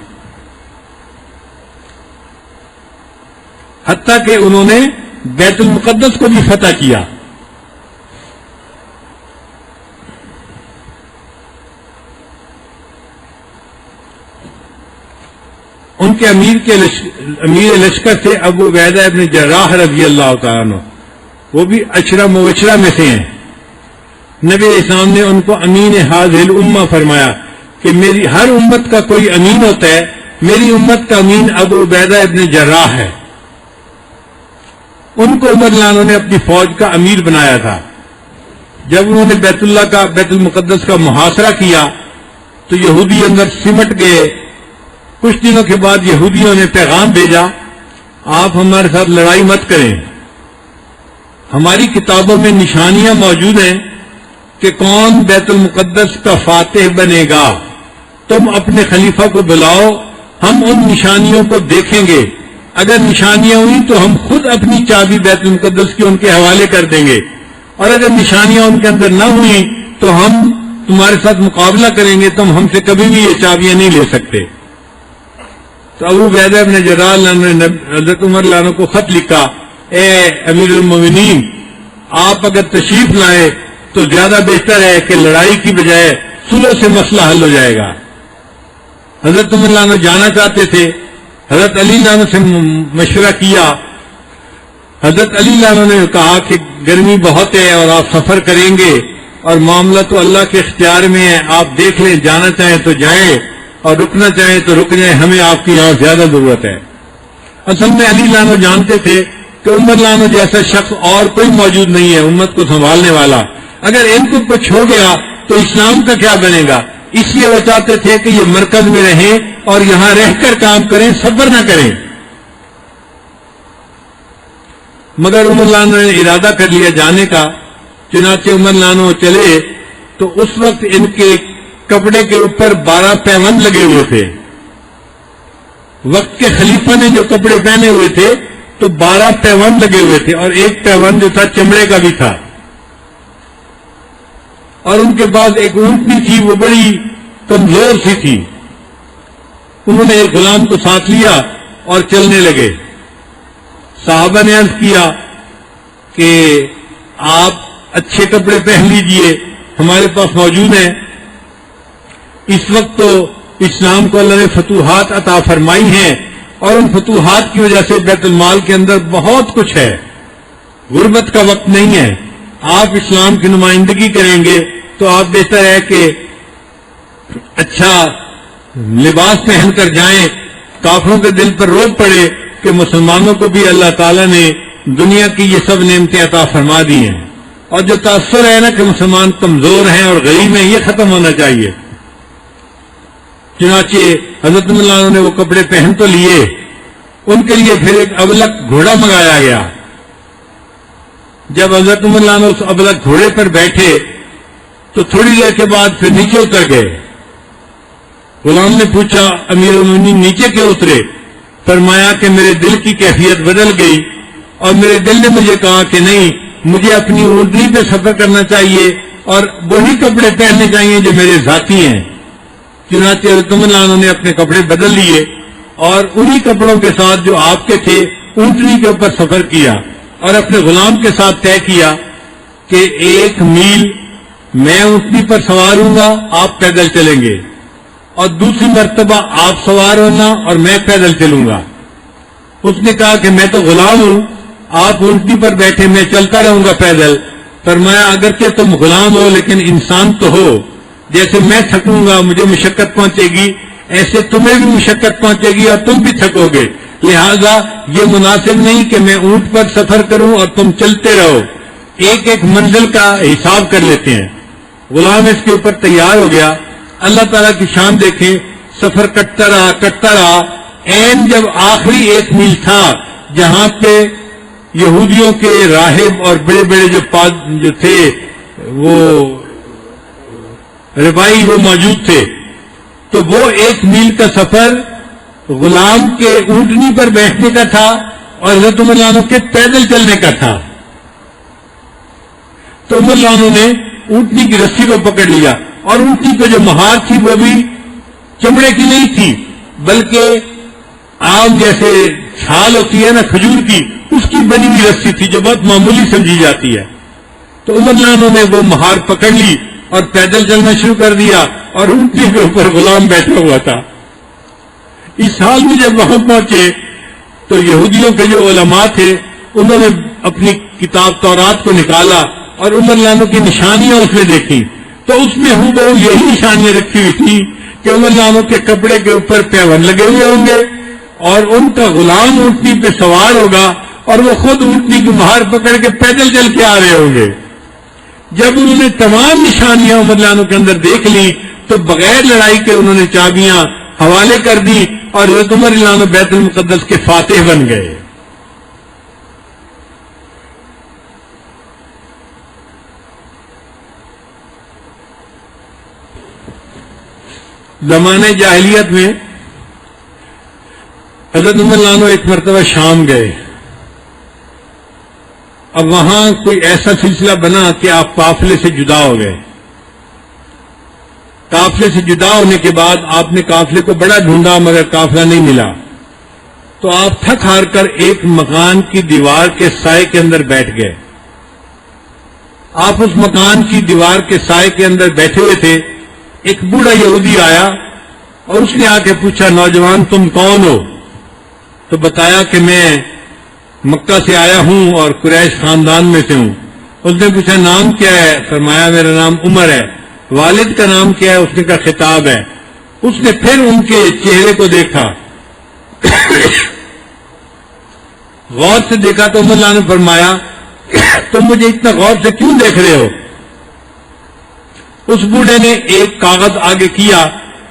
حتیٰ کہ انہوں نے بیت المقدس کو بھی فتح کیا. ان کے امیر لشکر تھے ابو عبیدہ ابن جراح رضی اللہ تعالیٰ عنہ، وہ بھی اشرا مبشرہ میں سے ہیں. نبی علیہ السلام نے ان کو امین ہذہ الامہ فرمایا کہ میری ہر امت کا کوئی امین ہوتا ہے، میری امت کا امین ابو عبیدہ ابن جراح ہے. ان کو عمر لانو نے اپنی فوج کا امیر بنایا تھا. جب انہوں نے بیت المقدس کا محاصرہ کیا تو یہودی اندر سمٹ گئے. کچھ دنوں کے بعد یہودیوں نے پیغام بھیجا آپ ہمارے ساتھ لڑائی مت کریں، ہماری کتابوں میں نشانیاں موجود ہیں کہ کون بیت المقدس کا فاتح بنے گا، تم اپنے خلیفہ کو بلاؤ، ہم ان نشانیوں کو دیکھیں گے، اگر نشانیاں ہوئی تو ہم خود اپنی چابی بیت المقدس کی ان کے حوالے کر دیں گے، اور اگر نشانیاں ان کے اندر نہ ہوئی تو ہم تمہارے ساتھ مقابلہ کریں گے، تم ہم سے کبھی بھی یہ چابیاں نہیں لے سکتے. تو ابو عبیدہ ابن جراح نے حضرت عمر لانو کو خط لکھا، اے امیر المومنین آپ اگر تشریف لائیں تو زیادہ بہتر ہے کہ لڑائی کی بجائے صلح سے مسئلہ حل ہو جائے گا. حضرت عمر لانو جانا چاہتے تھے، حضرت علی لانو سے مشورہ کیا. حضرت علی لانو نے کہا کہ گرمی بہت ہے اور آپ سفر کریں گے اور معاملہ تو اللہ کے اختیار میں ہے، آپ دیکھ لیں، جانا چاہیں تو جائیں اور رکنا چاہیں تو رک جائیں، ہمیں آپ کی یہاں زیادہ ضرورت ہے. اصل میں علی لانو جانتے تھے کہ عمر لانو جیسا شخص اور کوئی موجود نہیں ہے امت کو سنبھالنے والا، اگر ان کو کچھ ہو گیا تو اسلام کا کیا بنے گا. اس لیے وہ چاہتے تھے کہ یہ مرکز میں رہیں اور یہاں رہ کر کام کریں، صبر نہ کریں. مگر عمر لانو نے ارادہ کر لیا جانے کا. چنانچہ عمر لانو چلے تو اس وقت ان کے کپڑے کے اوپر 12 پیوند لگے ہوئے تھے. وقت کے خلیفہ نے جو کپڑے پہنے ہوئے تھے تو 12 پیوند لگے ہوئے تھے، اور ایک پیوند جو تھا چمڑے کا بھی تھا. اور ان کے پاس ایک اونٹنی تھی، وہ بڑی کمزور سی تھی. انہوں نے ایک غلام کو ساتھ لیا اور چلنے لگے. صحابہ نے عرض کیا کہ آپ اچھے کپڑے پہن لیجئے، ہمارے پاس موجود ہیں. اس وقت تو اسلام کو اللہ نے فتوحات عطا فرمائی ہیں اور ان فتوحات کی وجہ سے بیت المال کے اندر بہت کچھ ہے. غربت کا وقت نہیں ہے. آپ اسلام کی نمائندگی کریں گے تو آپ بہتر ہے کہ اچھا لباس پہن کر جائیں. کافروں کے دل پر روب پڑے کہ مسلمانوں کو بھی اللہ تعالیٰ نے دنیا کی یہ سب نعمتیں عطا فرما دی ہیں, اور جو تاثر ہے نا کہ مسلمان کمزور ہیں اور غریب ہیں, یہ ختم ہونا چاہیے. چنانچہ حضرت عمر رضی اللہ عنہ نے وہ کپڑے پہن تو لیے, ان کے لیے پھر ایک ابلک گھوڑا منگایا گیا. جب حضرت عمر رضی اللہ عنہ اس ابلک گھوڑے پر بیٹھے تو تھوڑی دیر کے بعد پھر نیچے اتر گئے. غلام نے پوچھا امیر المومنین نیچے کیوں اترے؟ فرمایا کہ میرے دل کی کیفیت بدل گئی اور میرے دل نے مجھے کہا کہ نہیں, مجھے اپنی اونٹنی پہ سفر کرنا چاہیے اور وہی کپڑے پہننے چاہیے جو میرے ذاتی ہیں. چنانچہ حضرت عمر رضی اللہ عنہ نے اپنے کپڑے بدل لیے اور انہی کپڑوں کے ساتھ جو آپ کے تھے اونٹنی کے اوپر سفر کیا اور اپنے غلام کے ساتھ طے کیا کہ 1 میل میں اونٹنی پر سوار ہوں گا, آپ پیدل چلیں گے, اور دوسری مرتبہ آپ سوار ہونا اور میں پیدل چلوں گا. اس نے کہا کہ میں تو غلام ہوں, آپ اونٹنی پر بیٹھے, میں چلتا رہوں گا پیدل. فرمایا اگرچہ تم غلام ہو لیکن انسان تو ہو, جیسے میں تھکوں گا مجھے مشقت پہنچے گی, ایسے تمہیں بھی مشقت پہنچے گی اور تم بھی تھکو گے. لہذا یہ مناسب نہیں کہ میں اونٹ پر سفر کروں اور تم چلتے رہو, ایک ایک منزل کا حساب کر لیتے ہیں. غلام اس کے اوپر تیار ہو گیا. اللہ تعالیٰ کی شان دیکھیں, سفر کٹتا رہا. عین جب آخری 1 میل تھا جہاں پہ یہودیوں کے راہب اور بڑے بڑے جو تھے وہ ربائی وہ موجود تھے, تو وہ 1 میل کا سفر غلام کے اونٹنی پر بیٹھنے کا تھا اور حضرت عمر رضی اللہ عنہ کے پیدل چلنے کا تھا. تو عمر رضی اللہ عنہ نے اونٹنی کی رسی کو پکڑ لیا اور اونٹنی پہ جو مہار تھی وہ بھی چمڑے کی نہیں تھی بلکہ عام جیسے چھال ہوتی ہے نا کھجور کی, اس کی بنی ہوئی رسی تھی جو بہت معمولی سمجھی جاتی ہے. تو عمر رضی اللہ عنہ نے وہ مہار پکڑ لی اور پیدل چلنا شروع کر دیا اور اونٹنی کے اوپر غلام بیٹھا ہوا تھا. اس حال میں جب وہاں پہنچے تو یہودیوں کے جو علماء تھے انہوں نے اپنی کتاب تورات کو نکالا اور عمر رضی اللہ عنہ کی نشانیاں اس میں دیکھی, تو اس میں ہوں یہی نشانیاں رکھی ہوئی تھی کہ عمر رضی اللہ عنہ کے کپڑے کے اوپر پیون لگے ہوئے ہوں گے اور ان کا غلام اونٹنی پہ سوار ہوگا اور وہ خود اونٹنی کی مہار پکڑ کے پیدل چل کے آ رہے ہوں گے. جب انہوں نے تمام نشانیاں عمر رضی اللہ عنہ کے اندر دیکھ لی تو بغیر لڑائی کے انہوں نے چابیاں حوالے کر دی اور حضرت عمر رضی اللہ عنہ بیت المقدس کے فاتح بن گئے. زمانے جاہلیت میں حضرت عمر رضی اللہ عنہ ایک مرتبہ شام گئے. اب وہاں کوئی ایسا سلسلہ بنا کہ آپ قافلے سے جدا ہو گئے. قافلے سے جدا ہونے کے بعد آپ نے قافلے کو بڑا ڈھونڈا مگر قافلہ نہیں ملا, تو آپ تھک ہار کر ایک مکان کی دیوار کے سائے کے اندر بیٹھ گئے. آپ اس مکان کی دیوار کے سائے کے اندر بیٹھے ہوئے تھے. ایک بوڑھا یہودی آیا اور اس نے آ کے پوچھا نوجوان تم کون ہو؟ تو بتایا کہ میں مکہ سے آیا ہوں اور قریش خاندان میں سے ہوں. اس نے پوچھا نام کیا ہے؟ فرمایا میرا نام عمر ہے. والد کا نام کیا ہے؟ اس نے کہا خطاب ہے. اس نے پھر ان کے چہرے کو دیکھا, غور سے دیکھا تو عمر رضی اللہ عنہ نے فرمایا تم مجھے اتنا غور سے کیوں دیکھ رہے ہو؟ اس بوڑھے نے ایک کاغذ آگے کیا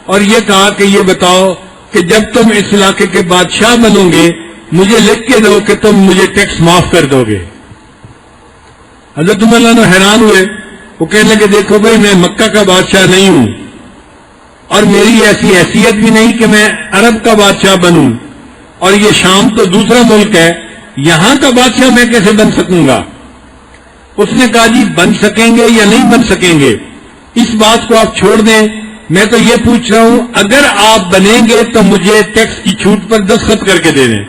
اور یہ کہا کہ یہ بتاؤ کہ جب تم اس علاقے کے بادشاہ بنو گے مجھے لکھ کے دو کہ تم مجھے ٹیکس معاف کر دو گے. حضرت عمر رضی اللہ عنہ حیران ہوئے. وہ کہنے لگے دیکھو بھائی میں مکہ کا بادشاہ نہیں ہوں اور میری ایسی حیثیت بھی نہیں کہ میں عرب کا بادشاہ بنوں, اور یہ شام تو دوسرا ملک ہے, یہاں کا بادشاہ میں کیسے بن سکوں گا؟ اس نے کہا جی بن سکیں گے یا نہیں بن سکیں گے اس بات کو آپ چھوڑ دیں, میں تو یہ پوچھ رہا ہوں اگر آپ بنیں گے تو مجھے ٹیکس کی چھوٹ پر دستخط کر کے دے دیں.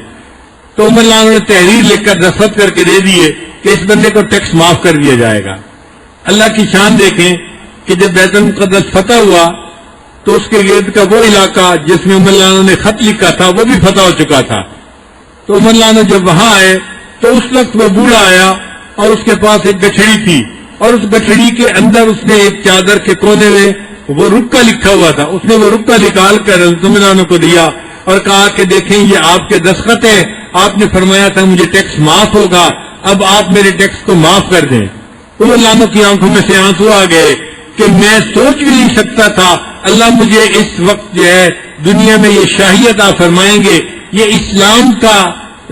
تو عمر رضی اللہ عنہ نے تحریر لکھ کر دستخط کر کے دے دیے کہ اس بندے کو ٹیکس معاف کر دیا جائے گا. اللہ کی شان دیکھیں کہ جب بیت المقدس فتح ہوا تو اس کے گرد کا وہ علاقہ جس میں عمر لانا نے خط لکھا تھا وہ بھی فتح ہو چکا تھا. تو عمر لانا جب وہاں آئے تو اس وقت وہ بوڑھا آیا اور اس کے پاس ایک گٹھڑی تھی, اور اس گٹھڑی کے اندر اس نے ایک چادر کے کونے میں وہ رکا لکھا ہوا تھا. اس نے وہ رکا نکال کر عمر لانا کو دیا اور کہا کہ دیکھیں یہ آپ کے دستخط ہیں, آپ نے فرمایا تھا مجھے ٹیکس معاف ہوگا, اب آپ میرے ٹیکس کو معاف کر دیں. عمر لانا کی آنکھوں میں سے آنسو آ گئے کہ میں سوچ بھی نہیں سکتا تھا اللہ مجھے اس وقت جو ہے دنیا میں یہ شاہی عطا فرمائیں گے. یہ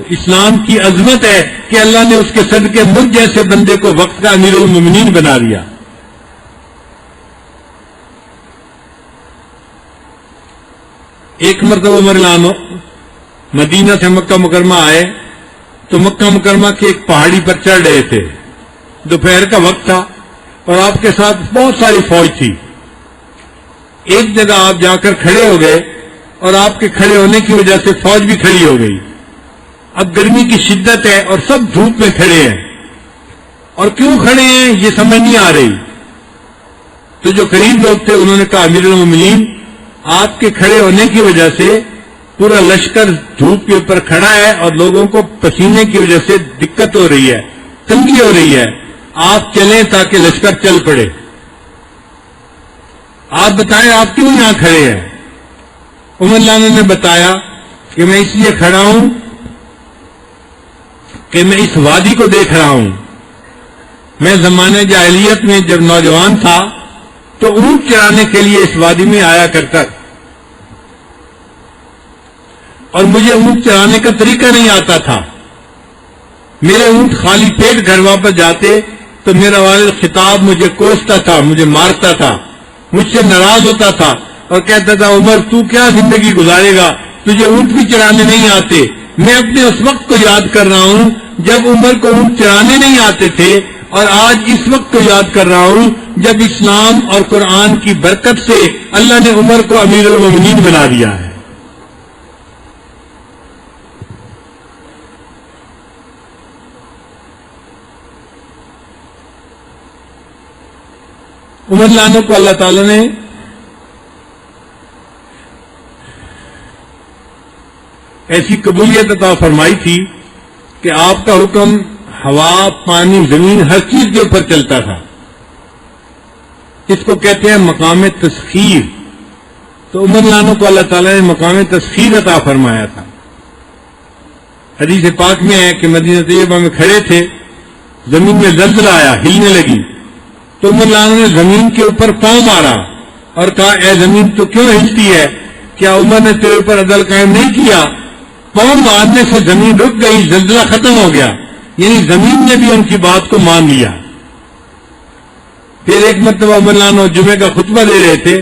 اسلام کی عظمت ہے کہ اللہ نے اس کے صدقے مجھ جیسے بندے کو وقت کا امیر المومنین بنا دیا. ایک مرتبہ عمر لانا مدینہ سے مکہ مکرمہ آئے تو مکہ مکرمہ کی ایک پہاڑی پر چڑھ رہے تھے. دوپہر کا وقت تھا اور آپ کے ساتھ بہت ساری فوج تھی. ایک جگہ آپ جا کر کھڑے ہو گئے اور آپ کے کھڑے ہونے کی وجہ سے فوج بھی کھڑی ہو گئی. اب گرمی کی شدت ہے اور سب دھوپ میں کھڑے ہیں, اور کیوں کھڑے ہیں یہ سمجھ نہیں آ رہی. تو جو قریب لوگ تھے انہوں نے کہا امیر المومنین آپ کے کھڑے ہونے کی وجہ سے پورا لشکر دھوپ کے اوپر کھڑا ہے اور لوگوں کو پسینے کی وجہ سے دقت ہو رہی ہے, تنگی ہو رہی ہے, آپ چلیں تاکہ لشکر چل پڑے. آپ بتائیں آپ کیوں یہاں کھڑے ہیں؟ عمر لانا نے بتایا کہ میں اس لیے کھڑا ہوں کہ میں اس وادی کو دیکھ رہا ہوں. میں زمانے جاہلیت میں جب نوجوان تھا تو اونٹ چرانے کے لیے اس وادی میں آیا کرتا, اور مجھے اونٹ چرانے کا طریقہ نہیں آتا تھا. میرے اونٹ خالی پیٹ گھر واپس جاتے تو میرا والد خطاب مجھے کوستا تھا, مجھے مارتا تھا, مجھ سے ناراض ہوتا تھا اور کہتا تھا عمر تو کیا زندگی گزارے گا, تجھے اونٹ بھی چرانے نہیں آتے. میں اپنے اس وقت کو یاد کر رہا ہوں جب عمر کو اونٹ چرانے نہیں آتے تھے, اور آج اس وقت کو یاد کر رہا ہوں جب اسلام اور قرآن کی برکت سے اللہ نے عمر کو امیر المومنین بنا دیا ہے. عمر لانا کو اللہ تعالی نے ایسی قبولیت عطا فرمائی تھی کہ آپ کا حکم ہوا, پانی, زمین ہر چیز کے اوپر چلتا تھا. اس کو کہتے ہیں مقام تسخیر. تو عمر لانا کو اللہ تعالی نے مقام تسخیر عطا فرمایا تھا. حدیث پاک میں ہے کہ مدینہ طیبہ میں کھڑے تھے, زمین میں زلزلہ آیا, ہلنے لگی, تو عمر لانا نے زمین کے اوپر پاؤں مارا اور کہا اے زمین تو کیوں ہلتی ہے, کیا عمر نے تیرے اوپر عدل قائم نہیں کیا؟ پاؤں مارنے سے زمین رک گئی, زلزلہ ختم ہو گیا. یعنی زمین نے بھی ان کی بات کو مان لیا. پھر ایک مرتبہ عمر لانا جمعے کا خطبہ دے رہے تھے,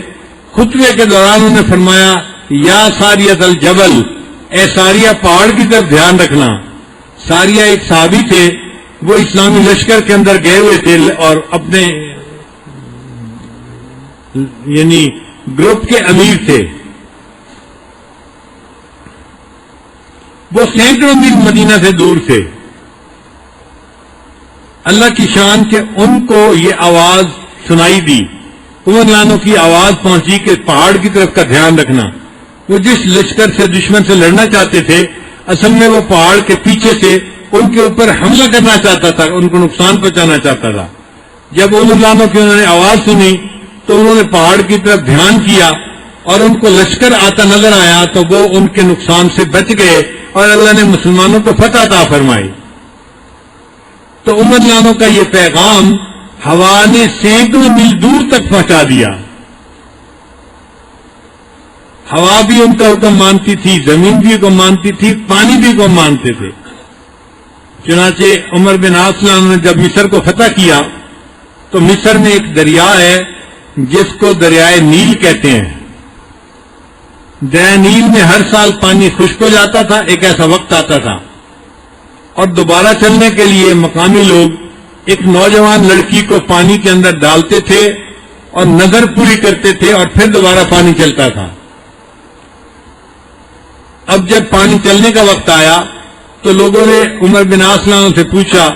خطبے کے دوران انہوں نے فرمایا یا ساریۃ الجبل, اے ساریہ پہاڑ کی طرف دھیان رکھنا. ساریہ ایک صحابی تھے, وہ اسلامی لشکر کے اندر گئے ہوئے تھے اور اپنے یعنی گروپ کے امیر تھے. وہ سینکڑوں میل مدینہ سے دور تھے. اللہ کی شان کہ ان کو یہ آواز سنائی دی, عمر لانا کی آواز پہنچی کہ پہاڑ کی طرف کا دھیان رکھنا. وہ جس لشکر سے دشمن سے لڑنا چاہتے تھے اصل میں وہ پہاڑ کے پیچھے سے ان کے اوپر حملہ کرنا چاہتا تھا, ان کو نقصان پہنچانا چاہتا تھا. جب عمر لانا کی انہوں نے آواز سنی تو انہوں نے پہاڑ کی طرف دھیان کیا اور ان کو لشکر آتا نظر آیا تو وہ ان کے نقصان سے بچ گئے اور اللہ نے مسلمانوں کو فتح عطا فرمائی. تو عمر لانا کا یہ پیغام ہوا نے سینکڑوں میل دور تک پہنچا دیا. ہوا بھی ان کا حکم مانتی تھی, زمین بھی حکم مانتی تھی, پانی بھی حکم مانتے تھے. چنانچہ عمر بن عاص نے جب مصر کو فتح کیا تو مصر میں ایک دریا ہے جس کو دریائے نیل کہتے ہیں. دریائے نیل میں ہر سال پانی خشک ہو جاتا تھا, ایک ایسا وقت آتا تھا اور دوبارہ چلنے کے لیے مقامی لوگ ایک نوجوان لڑکی کو پانی کے اندر ڈالتے تھے اور نظر پوری کرتے تھے اور پھر دوبارہ پانی چلتا تھا. اب جب پانی چلنے کا وقت آیا تو لوگوں نے عمر بن عاص سے پوچھا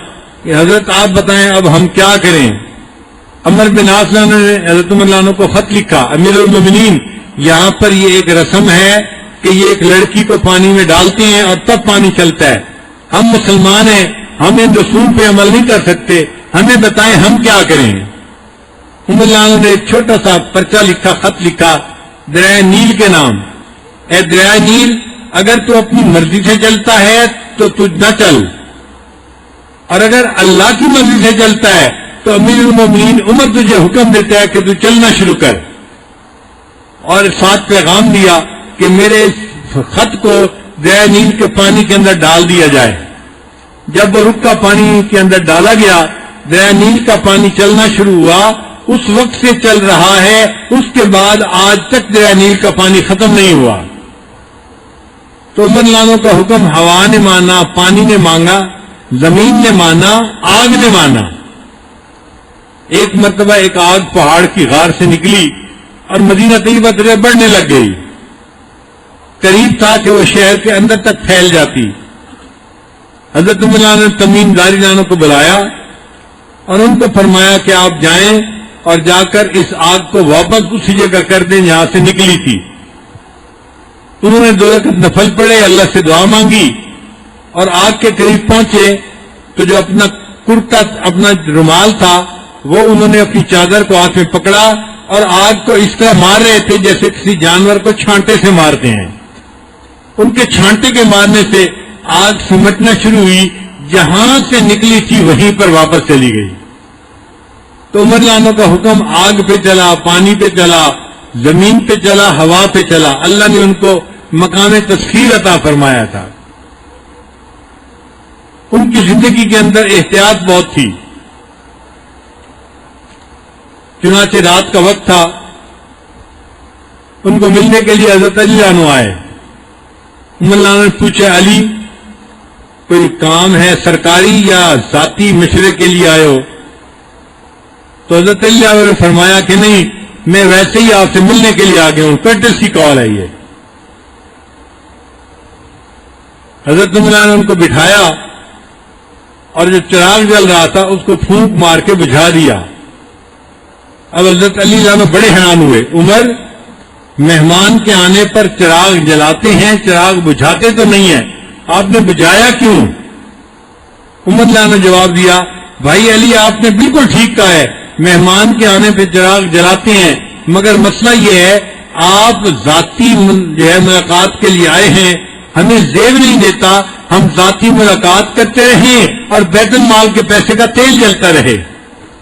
کہ حضرت آپ بتائیں اب ہم کیا کریں. عمر بن عاص نے حضرت عمر عنہ کو خط لکھا، امیر المومنین یہاں پر یہ ایک رسم ہے کہ یہ ایک لڑکی کو پانی میں ڈالتے ہیں اور تب پانی چلتا ہے، ہم مسلمان ہیں، ہم ان رسوم پہ عمل نہیں کر سکتے، ہمیں بتائیں ہم کیا کریں۔ عمر عنہ نے ایک چھوٹا سا پرچہ لکھا، خط لکھا دریائے نیل کے نام، اے دریائے نیل اگر تو اپنی مرضی سے چلتا ہے تو تجھ نہ چل، اور اگر اللہ کی مرضی سے چلتا ہے تو امیر المومنین عمر تجھے حکم دیتا ہے کہ تو چلنا شروع کر، اور ساتھ پیغام دیا کہ میرے اس خط کو دریائے نیل کے پانی کے اندر ڈال دیا جائے۔ جب وہ رکا پانی کے اندر ڈالا گیا، دریائے نیل کا پانی چلنا شروع ہوا، اس وقت سے چل رہا ہے، اس کے بعد آج تک دریائے نیل کا پانی ختم نہیں ہوا۔ تو عمر عنہ کا حکم ہوا نے مانا، پانی نے مانگا، زمین نے مانا، آگ نے مانا۔ ایک مرتبہ ایک آگ پہاڑ کی غار سے نکلی اور مدینہ طیبہ طرف بڑھنے لگ گئی، قریب تھا کہ وہ شہر کے اندر تک پھیل جاتی۔ حضرت عمر عنہ نے تمیم داری عنہ کو بلایا اور ان کو فرمایا کہ آپ جائیں اور جا کر اس آگ کو واپس اسی جگہ کر دیں جہاں سے نکلی تھی۔ انہوں نے 2 رکعت نفل پڑھے، اللہ سے دعا مانگی اور آگ کے قریب پہنچے تو جو اپنا کرتا، اپنا رومال تھا، وہ انہوں نے اپنی چادر کو ہاتھ میں پکڑا اور آگ کو اس طرح مار رہے تھے جیسے کسی جانور کو چھانٹے سے مارتے ہیں۔ ان کے چھانٹے کے مارنے سے آگ سمٹنا شروع ہوئی، جہاں سے نکلی تھی وہیں پر واپس چلی گئی۔ تو عمر عنہ کا حکم آگ پہ چلا، پانی پہ چلا، زمین پہ چلا، ہوا پہ چلا۔ اللہ نے ان کو مقام تسخیر عطا فرمایا تھا۔ ان کی زندگی کے اندر احتیاط بہت تھی۔ چنانچہ رات کا وقت تھا، ان کو ملنے کے لیے حضرت علی عنہ آئے۔ عمر عنہ نے پوچھا، علی کوئی کام ہے سرکاری یا ذاتی مشورے کے لیے آئے ہو؟ تو حضرت علی عنہ نے فرمایا کہ نہیں، میں ویسے ہی آپ سے ملنے کے لیے آ گیا ہوں، کٹسی کال ہے یہ۔ حضرت عمر عنہ نے ان کو بٹھایا اور جو چراغ جل رہا تھا اس کو پھونک مار کے بجھا دیا۔ اب حضرت علی عنہ بڑے حیران ہوئے، عمر مہمان کے آنے پر چراغ جلاتے ہیں، چراغ بجھاتے تو نہیں ہیں، آپ نے بجھایا کیوں؟ عمر عنہ نے جواب دیا، بھائی علی آپ نے بالکل ٹھیک کہا ہے، مہمان کے آنے پہ چراغ جلاتے ہیں، مگر مسئلہ یہ ہے آپ ذاتی ملاقات کے لیے آئے ہیں، ہمیں زیب نہیں دیتا، ہم ذاتی ملاقات کرتے رہیں اور بیت المال کے پیسے کا تیل جلتا رہے،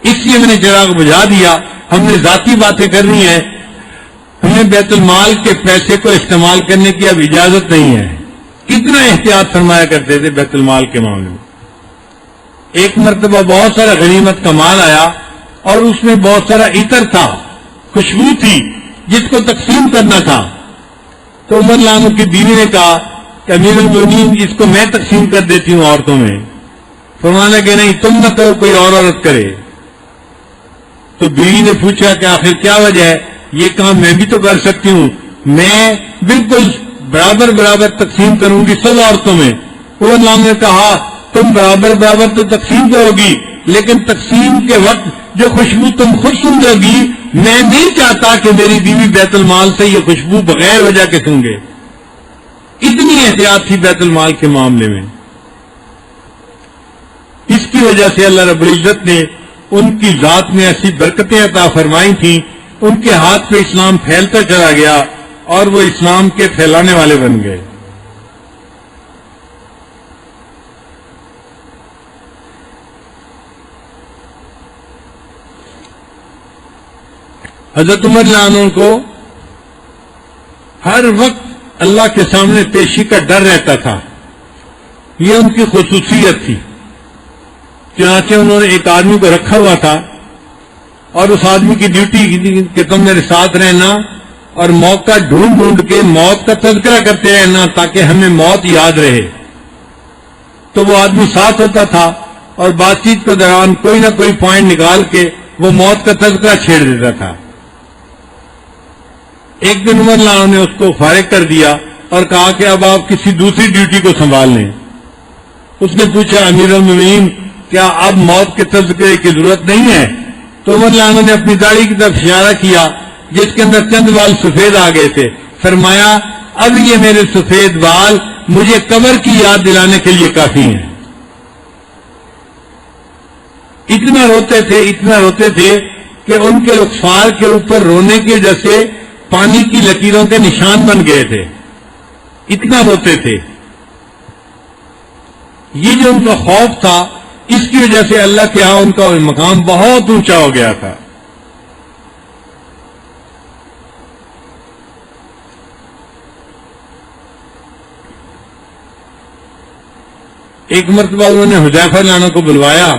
اس لیے میں نے چراغ بجھا دیا۔ ہم نے ذاتی باتیں کرنی ہے، ہمیں بیت المال کے پیسے کو استعمال کرنے کی اب اجازت نہیں ہے۔ کتنا احتیاط فرمایا کرتے تھے بیت المال کے معاملے میں۔ ایک مرتبہ بہت سارا غنیمت کا مال آیا اور اس میں بہت سارا عطر تھا، خوشبو تھی جس کو تقسیم کرنا تھا۔ تو عمر عنہ کی بیوی نے کہا کہ امیر المومنین اس کو میں تقسیم کر دیتی ہوں عورتوں میں۔ فرمانا کہ نہیں، تم نہ کرو، کوئی اور عورت کرے۔ تو بیوی نے پوچھا کہ آخر کیا وجہ ہے؟ یہ کام میں بھی تو کر سکتی ہوں، میں بالکل برابر برابر تقسیم کروں گی سب عورتوں میں۔ عمر عنہ نے کہا تم برابر برابر تو تقسیم کرو گی، لیکن تقسیم کے وقت جو خوشبو تم خود سونگو گی، میں نہیں چاہتا کہ میری بیوی بیت المال سے یہ خوشبو بغیر وجہ کے سونگے۔ اتنی احتیاط تھی بیت المال کے معاملے میں۔ اس کی وجہ سے اللہ رب العزت نے ان کی ذات میں ایسی برکتیں عطا فرمائی تھیں، ان کے ہاتھ پہ اسلام پھیلتا چلا گیا اور وہ اسلام کے پھیلانے والے بن گئے۔ حضرت عمر عنہ کو ہر وقت اللہ کے سامنے پیشی کا ڈر رہتا تھا، یہ ان کی خصوصیت تھی۔ چنانچہ انہوں نے ایک آدمی کو رکھا ہوا تھا اور اس آدمی کی ڈیوٹی کہ تم میرے ساتھ رہنا اور موقع ڈھونڈ ڈھونڈ کے موت کا تذکرہ کرتے رہنا تاکہ ہمیں موت یاد رہے۔ تو وہ آدمی ساتھ ہوتا تھا اور بات چیت کے دوران کوئی نہ کوئی پوائنٹ نکال کے وہ موت کا تذکرہ چھیڑ دیتا تھا۔ ایک دن عمر عنہ نے اس کو فارغ کر دیا اور کہا کہ اب آپ کسی دوسری ڈیوٹی کو سنبھال لیں۔ اس نے پوچھا امیر المومنین کیا اب موت کے تذکرے کی ضرورت نہیں ہے؟ تو تو عمر رضی اللہ عنہ نے اپنی داڑھی کی طرف اشارہ کیا جس کے اندر چند بال سفید آ گئے تھے. فرمایا اب یہ میرے سفید بال مجھے قبر کی یاد دلانے کے لیے کافی ہیں. اتنا روتے تھے کہ ان کے رخسار کے اوپر رونے کی وجہ سے پانی کی لکیروں کے نشان بن گئے تھے. اتنا روتے تھے. یہ جو ان کا خوف تھا اس کی وجہ سے اللہ کے ہاں ان کا مقام بہت اونچا ہو گیا تھا. ایک مرتبہ انہوں نے حذیفہ رضی اللہ عنہ کو بلوایا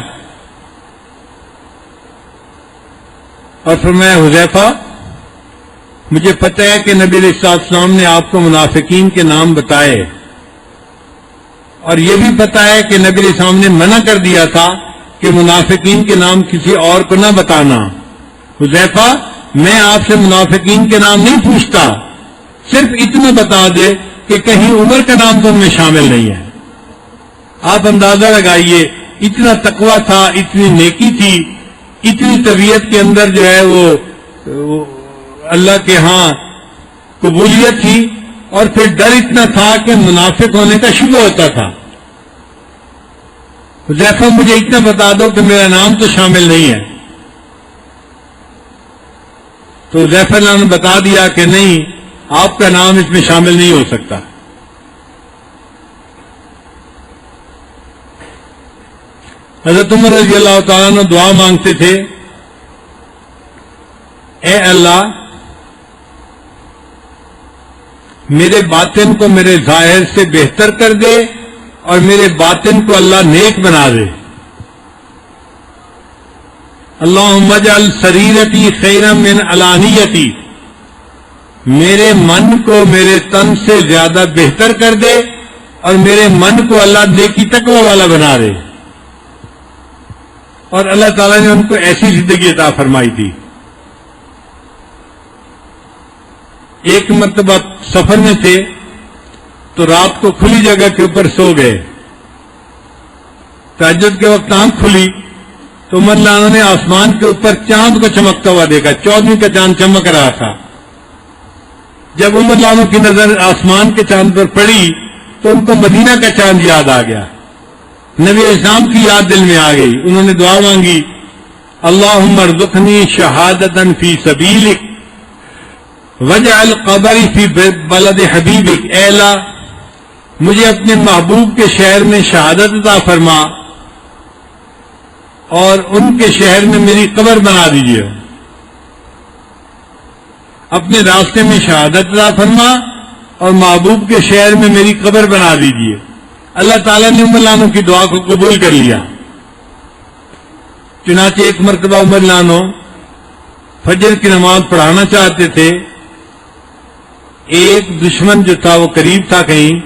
اور فرمایا حذیفہ مجھے پتہ ہے کہ نبی علیہ السلام نے آپ کو منافقین کے نام بتائے اور یہ بھی پتہ ہے کہ نبی علیہ السلام نے منع کر دیا تھا کہ منافقین کے نام کسی اور کو نہ بتانا. حذیفہ میں آپ سے منافقین کے نام نہیں پوچھتا, صرف اتنا بتا دے کہ کہیں عمر کا نام تو ان میں شامل نہیں ہے. آپ اندازہ لگائیے اتنا تقویٰ تھا, اتنی نیکی تھی, اتنی طبیعت کے اندر جو ہے وہ اللہ کے ہاں قبولیت تھی, اور پھر ڈر اتنا تھا کہ منافق ہونے کا شبہ ہوتا تھا. حذیفہ مجھے اتنا بتا دو کہ میرا نام تو شامل نہیں ہے. تو حذیفہ نے بتا دیا کہ نہیں, آپ کا نام اس میں شامل نہیں ہو سکتا. حضرت عمر رضی اللہ تعالیٰ عنہ دعا مانگتے تھے, اے اللہ میرے باطن کو میرے ظاہر سے بہتر کر دے اور میرے باطن کو اللہ نیک بنا دے. اللہم اجعل سریرتی خیرا من علانیتی, میرے من کو میرے تن سے زیادہ بہتر کر دے اور میرے من کو اللہ نیکی تقوی والا بنا دے. اور اللہ تعالیٰ نے ان کو ایسی زندگی عطا فرمائی تھی. ایک مرتبہ سفر میں تھے تو رات کو کھلی جگہ کے اوپر سو گئے. تہجد کے وقت آنکھ کھلی تو عمر رضی اللہ عنہ نے آسمان کے اوپر چاند کو چمکتا ہوا دیکھا. 14ویں کا چاند چمک رہا تھا. جب عمر رضی اللہ عنہ کی نظر آسمان کے چاند پر پڑی تو ان کو مدینہ کا چاند یاد آ گیا, نبی اسلام کی یاد دل میں آ گئی. انہوں نے دعا مانگی, اللہم ارزقنی شہادتا فی سبیلک وجعل قبری فی بلد حبیبک, اے اللہ مجھے اپنے محبوب کے شہر میں شہادت عطا فرما اور ان کے شہر میں میری قبر بنا دیجیے. اپنے راستے میں شہادت عطا فرما اور محبوب کے شہر میں میری قبر بنا دیجیے. اللہ تعالیٰ نے عمر رضی اللہ عنہ کی دعا کو قبول کر لیا. چنانچہ ایک مرتبہ عمر رضی اللہ عنہ فجر کی نماز پڑھانا چاہتے تھے. ایک دشمن جو تھا وہ قریب تھا کہیں,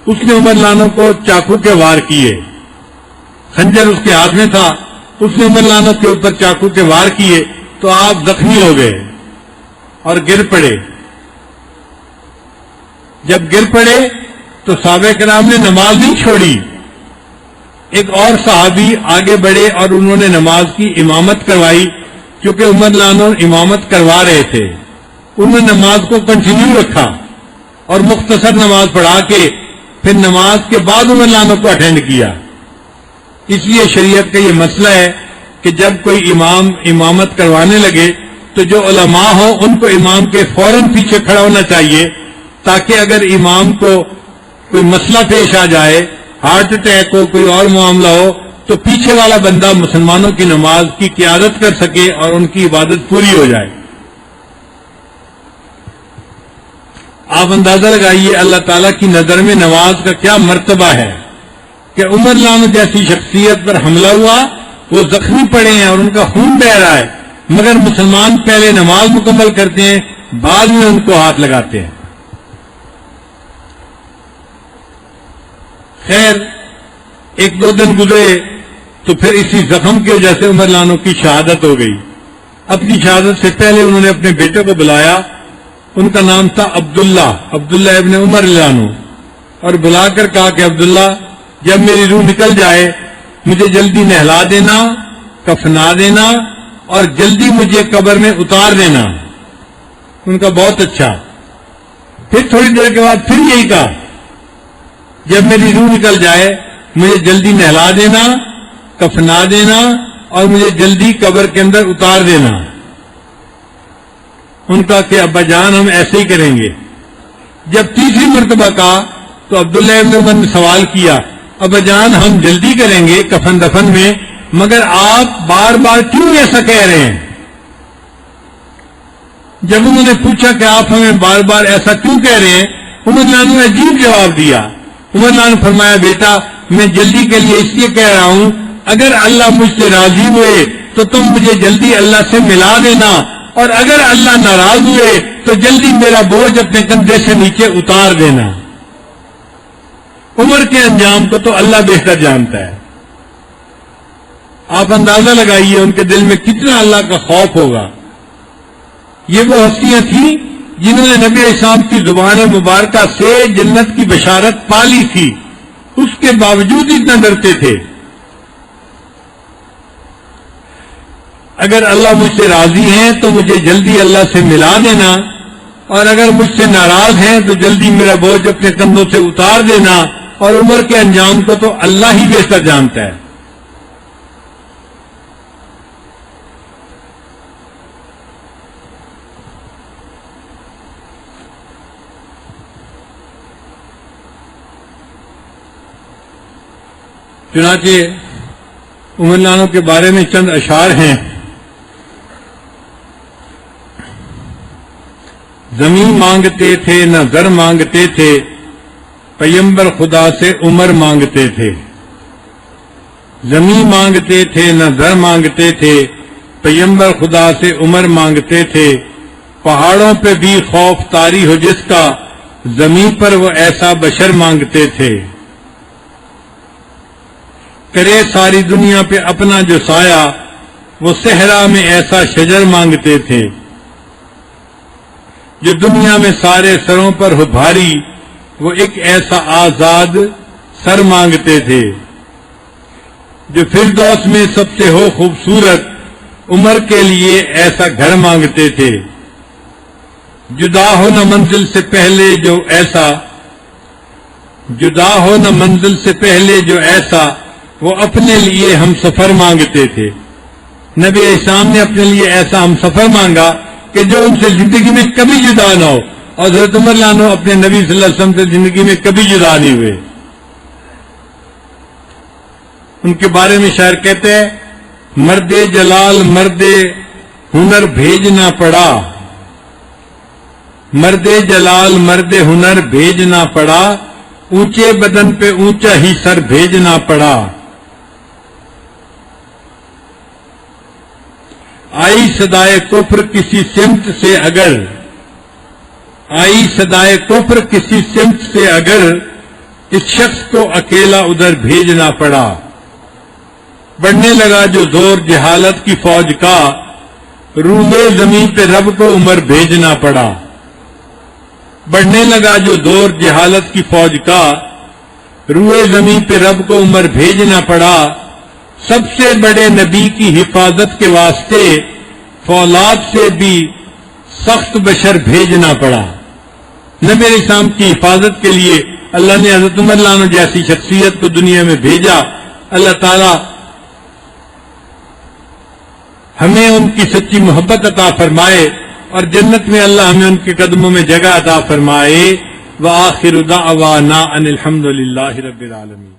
اس نے عمر رضی اللہ عنہ کو چاقو کے وار کیے. خنجر اس کے ہاتھ میں تھا, اس نے عمر رضی اللہ عنہ کے اوپر چاقو کے وار کیے تو آپ زخمی ہو گئے اور گر پڑے. جب گر پڑے تو صحابہ کرام نے نماز نہیں چھوڑی. ایک اور صحابی آگے بڑھے اور انہوں نے نماز کی امامت کروائی, کیونکہ عمر رضی اللہ عنہ امامت کروا رہے تھے. انہوں نے نماز کو کنٹینیو رکھا اور مختصر نماز پڑھا کے پھر نماز کے بعد عمر رضی اللہ عنہ کو اٹینڈ کیا. اس لیے شریعت کا یہ مسئلہ ہے کہ جب کوئی امام امامت کروانے لگے تو جو علماء ہوں ان کو امام کے فوراً پیچھے کھڑا ہونا چاہیے, تاکہ اگر امام کو کوئی مسئلہ پیش آ جائے, ہارٹ اٹیک ہو, کوئی اور معاملہ ہو, تو پیچھے والا بندہ مسلمانوں کی نماز کی قیادت کر سکے اور ان کی عبادت پوری ہو جائے. آپ اندازہ لگائیے اللہ تعالیٰ کی نظر میں نماز کا کیا مرتبہ ہے کہ عمر رضی اللہ عنہ جیسی شخصیت پر حملہ ہوا, وہ زخمی پڑے ہیں اور ان کا خون بہ رہا ہے, مگر مسلمان پہلے نماز مکمل کرتے ہیں, بعد میں ان کو ہاتھ لگاتے ہیں. خیر ایک دو دن گزرے تو پھر اسی زخم کی وجہ سے عمر رضی اللہ عنہ کی شہادت ہو گئی. اپنی شہادت سے پہلے انہوں نے اپنے بیٹے کو بلایا, ان کا نام تھا عبداللہ ابن عمر رضی اللہ عنہ, اور بلا کر کہا کہ عبداللہ جب میری روح نکل جائے مجھے جلدی نہلا دینا, کفنا دینا اور جلدی مجھے قبر میں اتار دینا۔ ان کا بہت اچھا۔ پھر تھوڑی دیر کے بعد پھر یہی کہا، جب میری روح نکل جائے مجھے جلدی نہلا دینا، کفنا دینا اور مجھے جلدی قبر کے اندر اتار دینا۔ ان کا کہ ابا جان ہم ایسے ہی کریں گے۔ جب تیسری مرتبہ کہا تو عبداللہ ابن عمر نے سوال کیا، ابا جان ہم جلدی کریں گے کفن دفن میں، مگر آپ بار بار کیوں ایسا کہہ رہے ہیں؟ جب انہوں نے پوچھا کہ آپ ہمیں بار بار ایسا کیوں کہہ رہے ہیں، عمر نانو نے عجیب جواب دیا۔ عمر نانو نے فرمایا، بیٹا میں جلدی کے لیے اس لیے کہہ رہا ہوں، اگر اللہ مجھ سے راضی ہوئے تو تم مجھے جلدی اللہ سے ملا دینا، اور اگر اللہ ناراض ہوئے تو جلدی میرا بوجھ اپنے کندھے سے نیچے اتار دینا۔ عمر کے انجام کو تو اللہ بہتر جانتا ہے۔ آپ اندازہ لگائیے ان کے دل میں کتنا اللہ کا خوف ہوگا۔ یہ وہ ہستیاں تھیں جنہوں نے نبی اسلام کی زبان مبارکہ سے جنت کی بشارت پالی تھی، اس کے باوجود اتنا ڈرتے تھے۔ اگر اللہ مجھ سے راضی ہیں تو مجھے جلدی اللہ سے ملا دینا، اور اگر مجھ سے ناراض ہیں تو جلدی میرا بوجھ اپنے کندھوں سے اتار دینا، اور عمر کے انجام کو تو اللہ ہی بہتر جانتا ہے۔ چنانچہ عمر نانو کے بارے میں چند اشعار ہیں۔ زمین مانگتے تھے نہ زر مانگتے تھے، پیغمبر خدا سے عمر مانگتے تھے۔ زمین مانگتے تھے نہ زر مانگتے تھے، پیغمبر خدا سے عمر مانگتے تھے۔ پہاڑوں پہ بھی خوف طاری ہو جس کا، زمین پر وہ ایسا بشر مانگتے تھے۔ کرے ساری دنیا پہ اپنا جو سایہ، وہ صحرا میں ایسا شجر مانگتے تھے۔ جو دنیا میں سارے سروں پر ہو بھاری، وہ ایک ایسا آزاد سر مانگتے تھے۔ جو فردوس میں سب سے ہو خوبصورت، عمر کے لیے ایسا گھر مانگتے تھے۔ جدا ہو نہ منزل سے پہلے جو ایسا، جدا ہو نہ منزل سے پہلے جو ایسا، وہ اپنے لیے ہم سفر مانگتے تھے۔ نبی اسلام نے اپنے لیے ایسا ہم سفر مانگا کہ جو ان سے زندگی میں کبھی جدا نہ ہو، اور حضرت عمر لانو اپنے نبی صلی اللہ علیہ وسلم سے زندگی میں کبھی جدا نہیں ہوئے۔ ان کے بارے میں شاعر کہتے ہیں، مرد جلال مرد ہنر بھیجنا پڑا، مرد جلال مرد ہنر بھیجنا پڑا، اونچے بدن پہ اونچا ہی سر بھیجنا پڑا۔ آئی صدائے کفر کسی سمت سے اگر، آئی صدائے کفر کسی سمت سے اگر، اس شخص کو اکیلا ادھر بھیجنا پڑا۔ بڑھنے لگا جو زور جہالت کی فوج کا، روئے زمین پہ رب کو عمر بھیجنا پڑا۔ بڑھنے لگا جو دور جہالت کی فوج کا، روئے زمین پہ رب کو عمر بھیجنا پڑا۔ سب سے بڑے نبی کی حفاظت کے واسطے فولاد سے بھی سخت بشر بھیجنا پڑا۔ نبی اسلام کی حفاظت کے لیے اللہ نے حضرت عمر لانو جیسی شخصیت کو دنیا میں بھیجا۔ اللہ تعالی ہمیں ان کی سچی محبت عطا فرمائے، اور جنت میں اللہ ہمیں ان کے قدموں میں جگہ عطا فرمائے۔ وآخر دعوانا ان الحمد للہ رب العالمین۔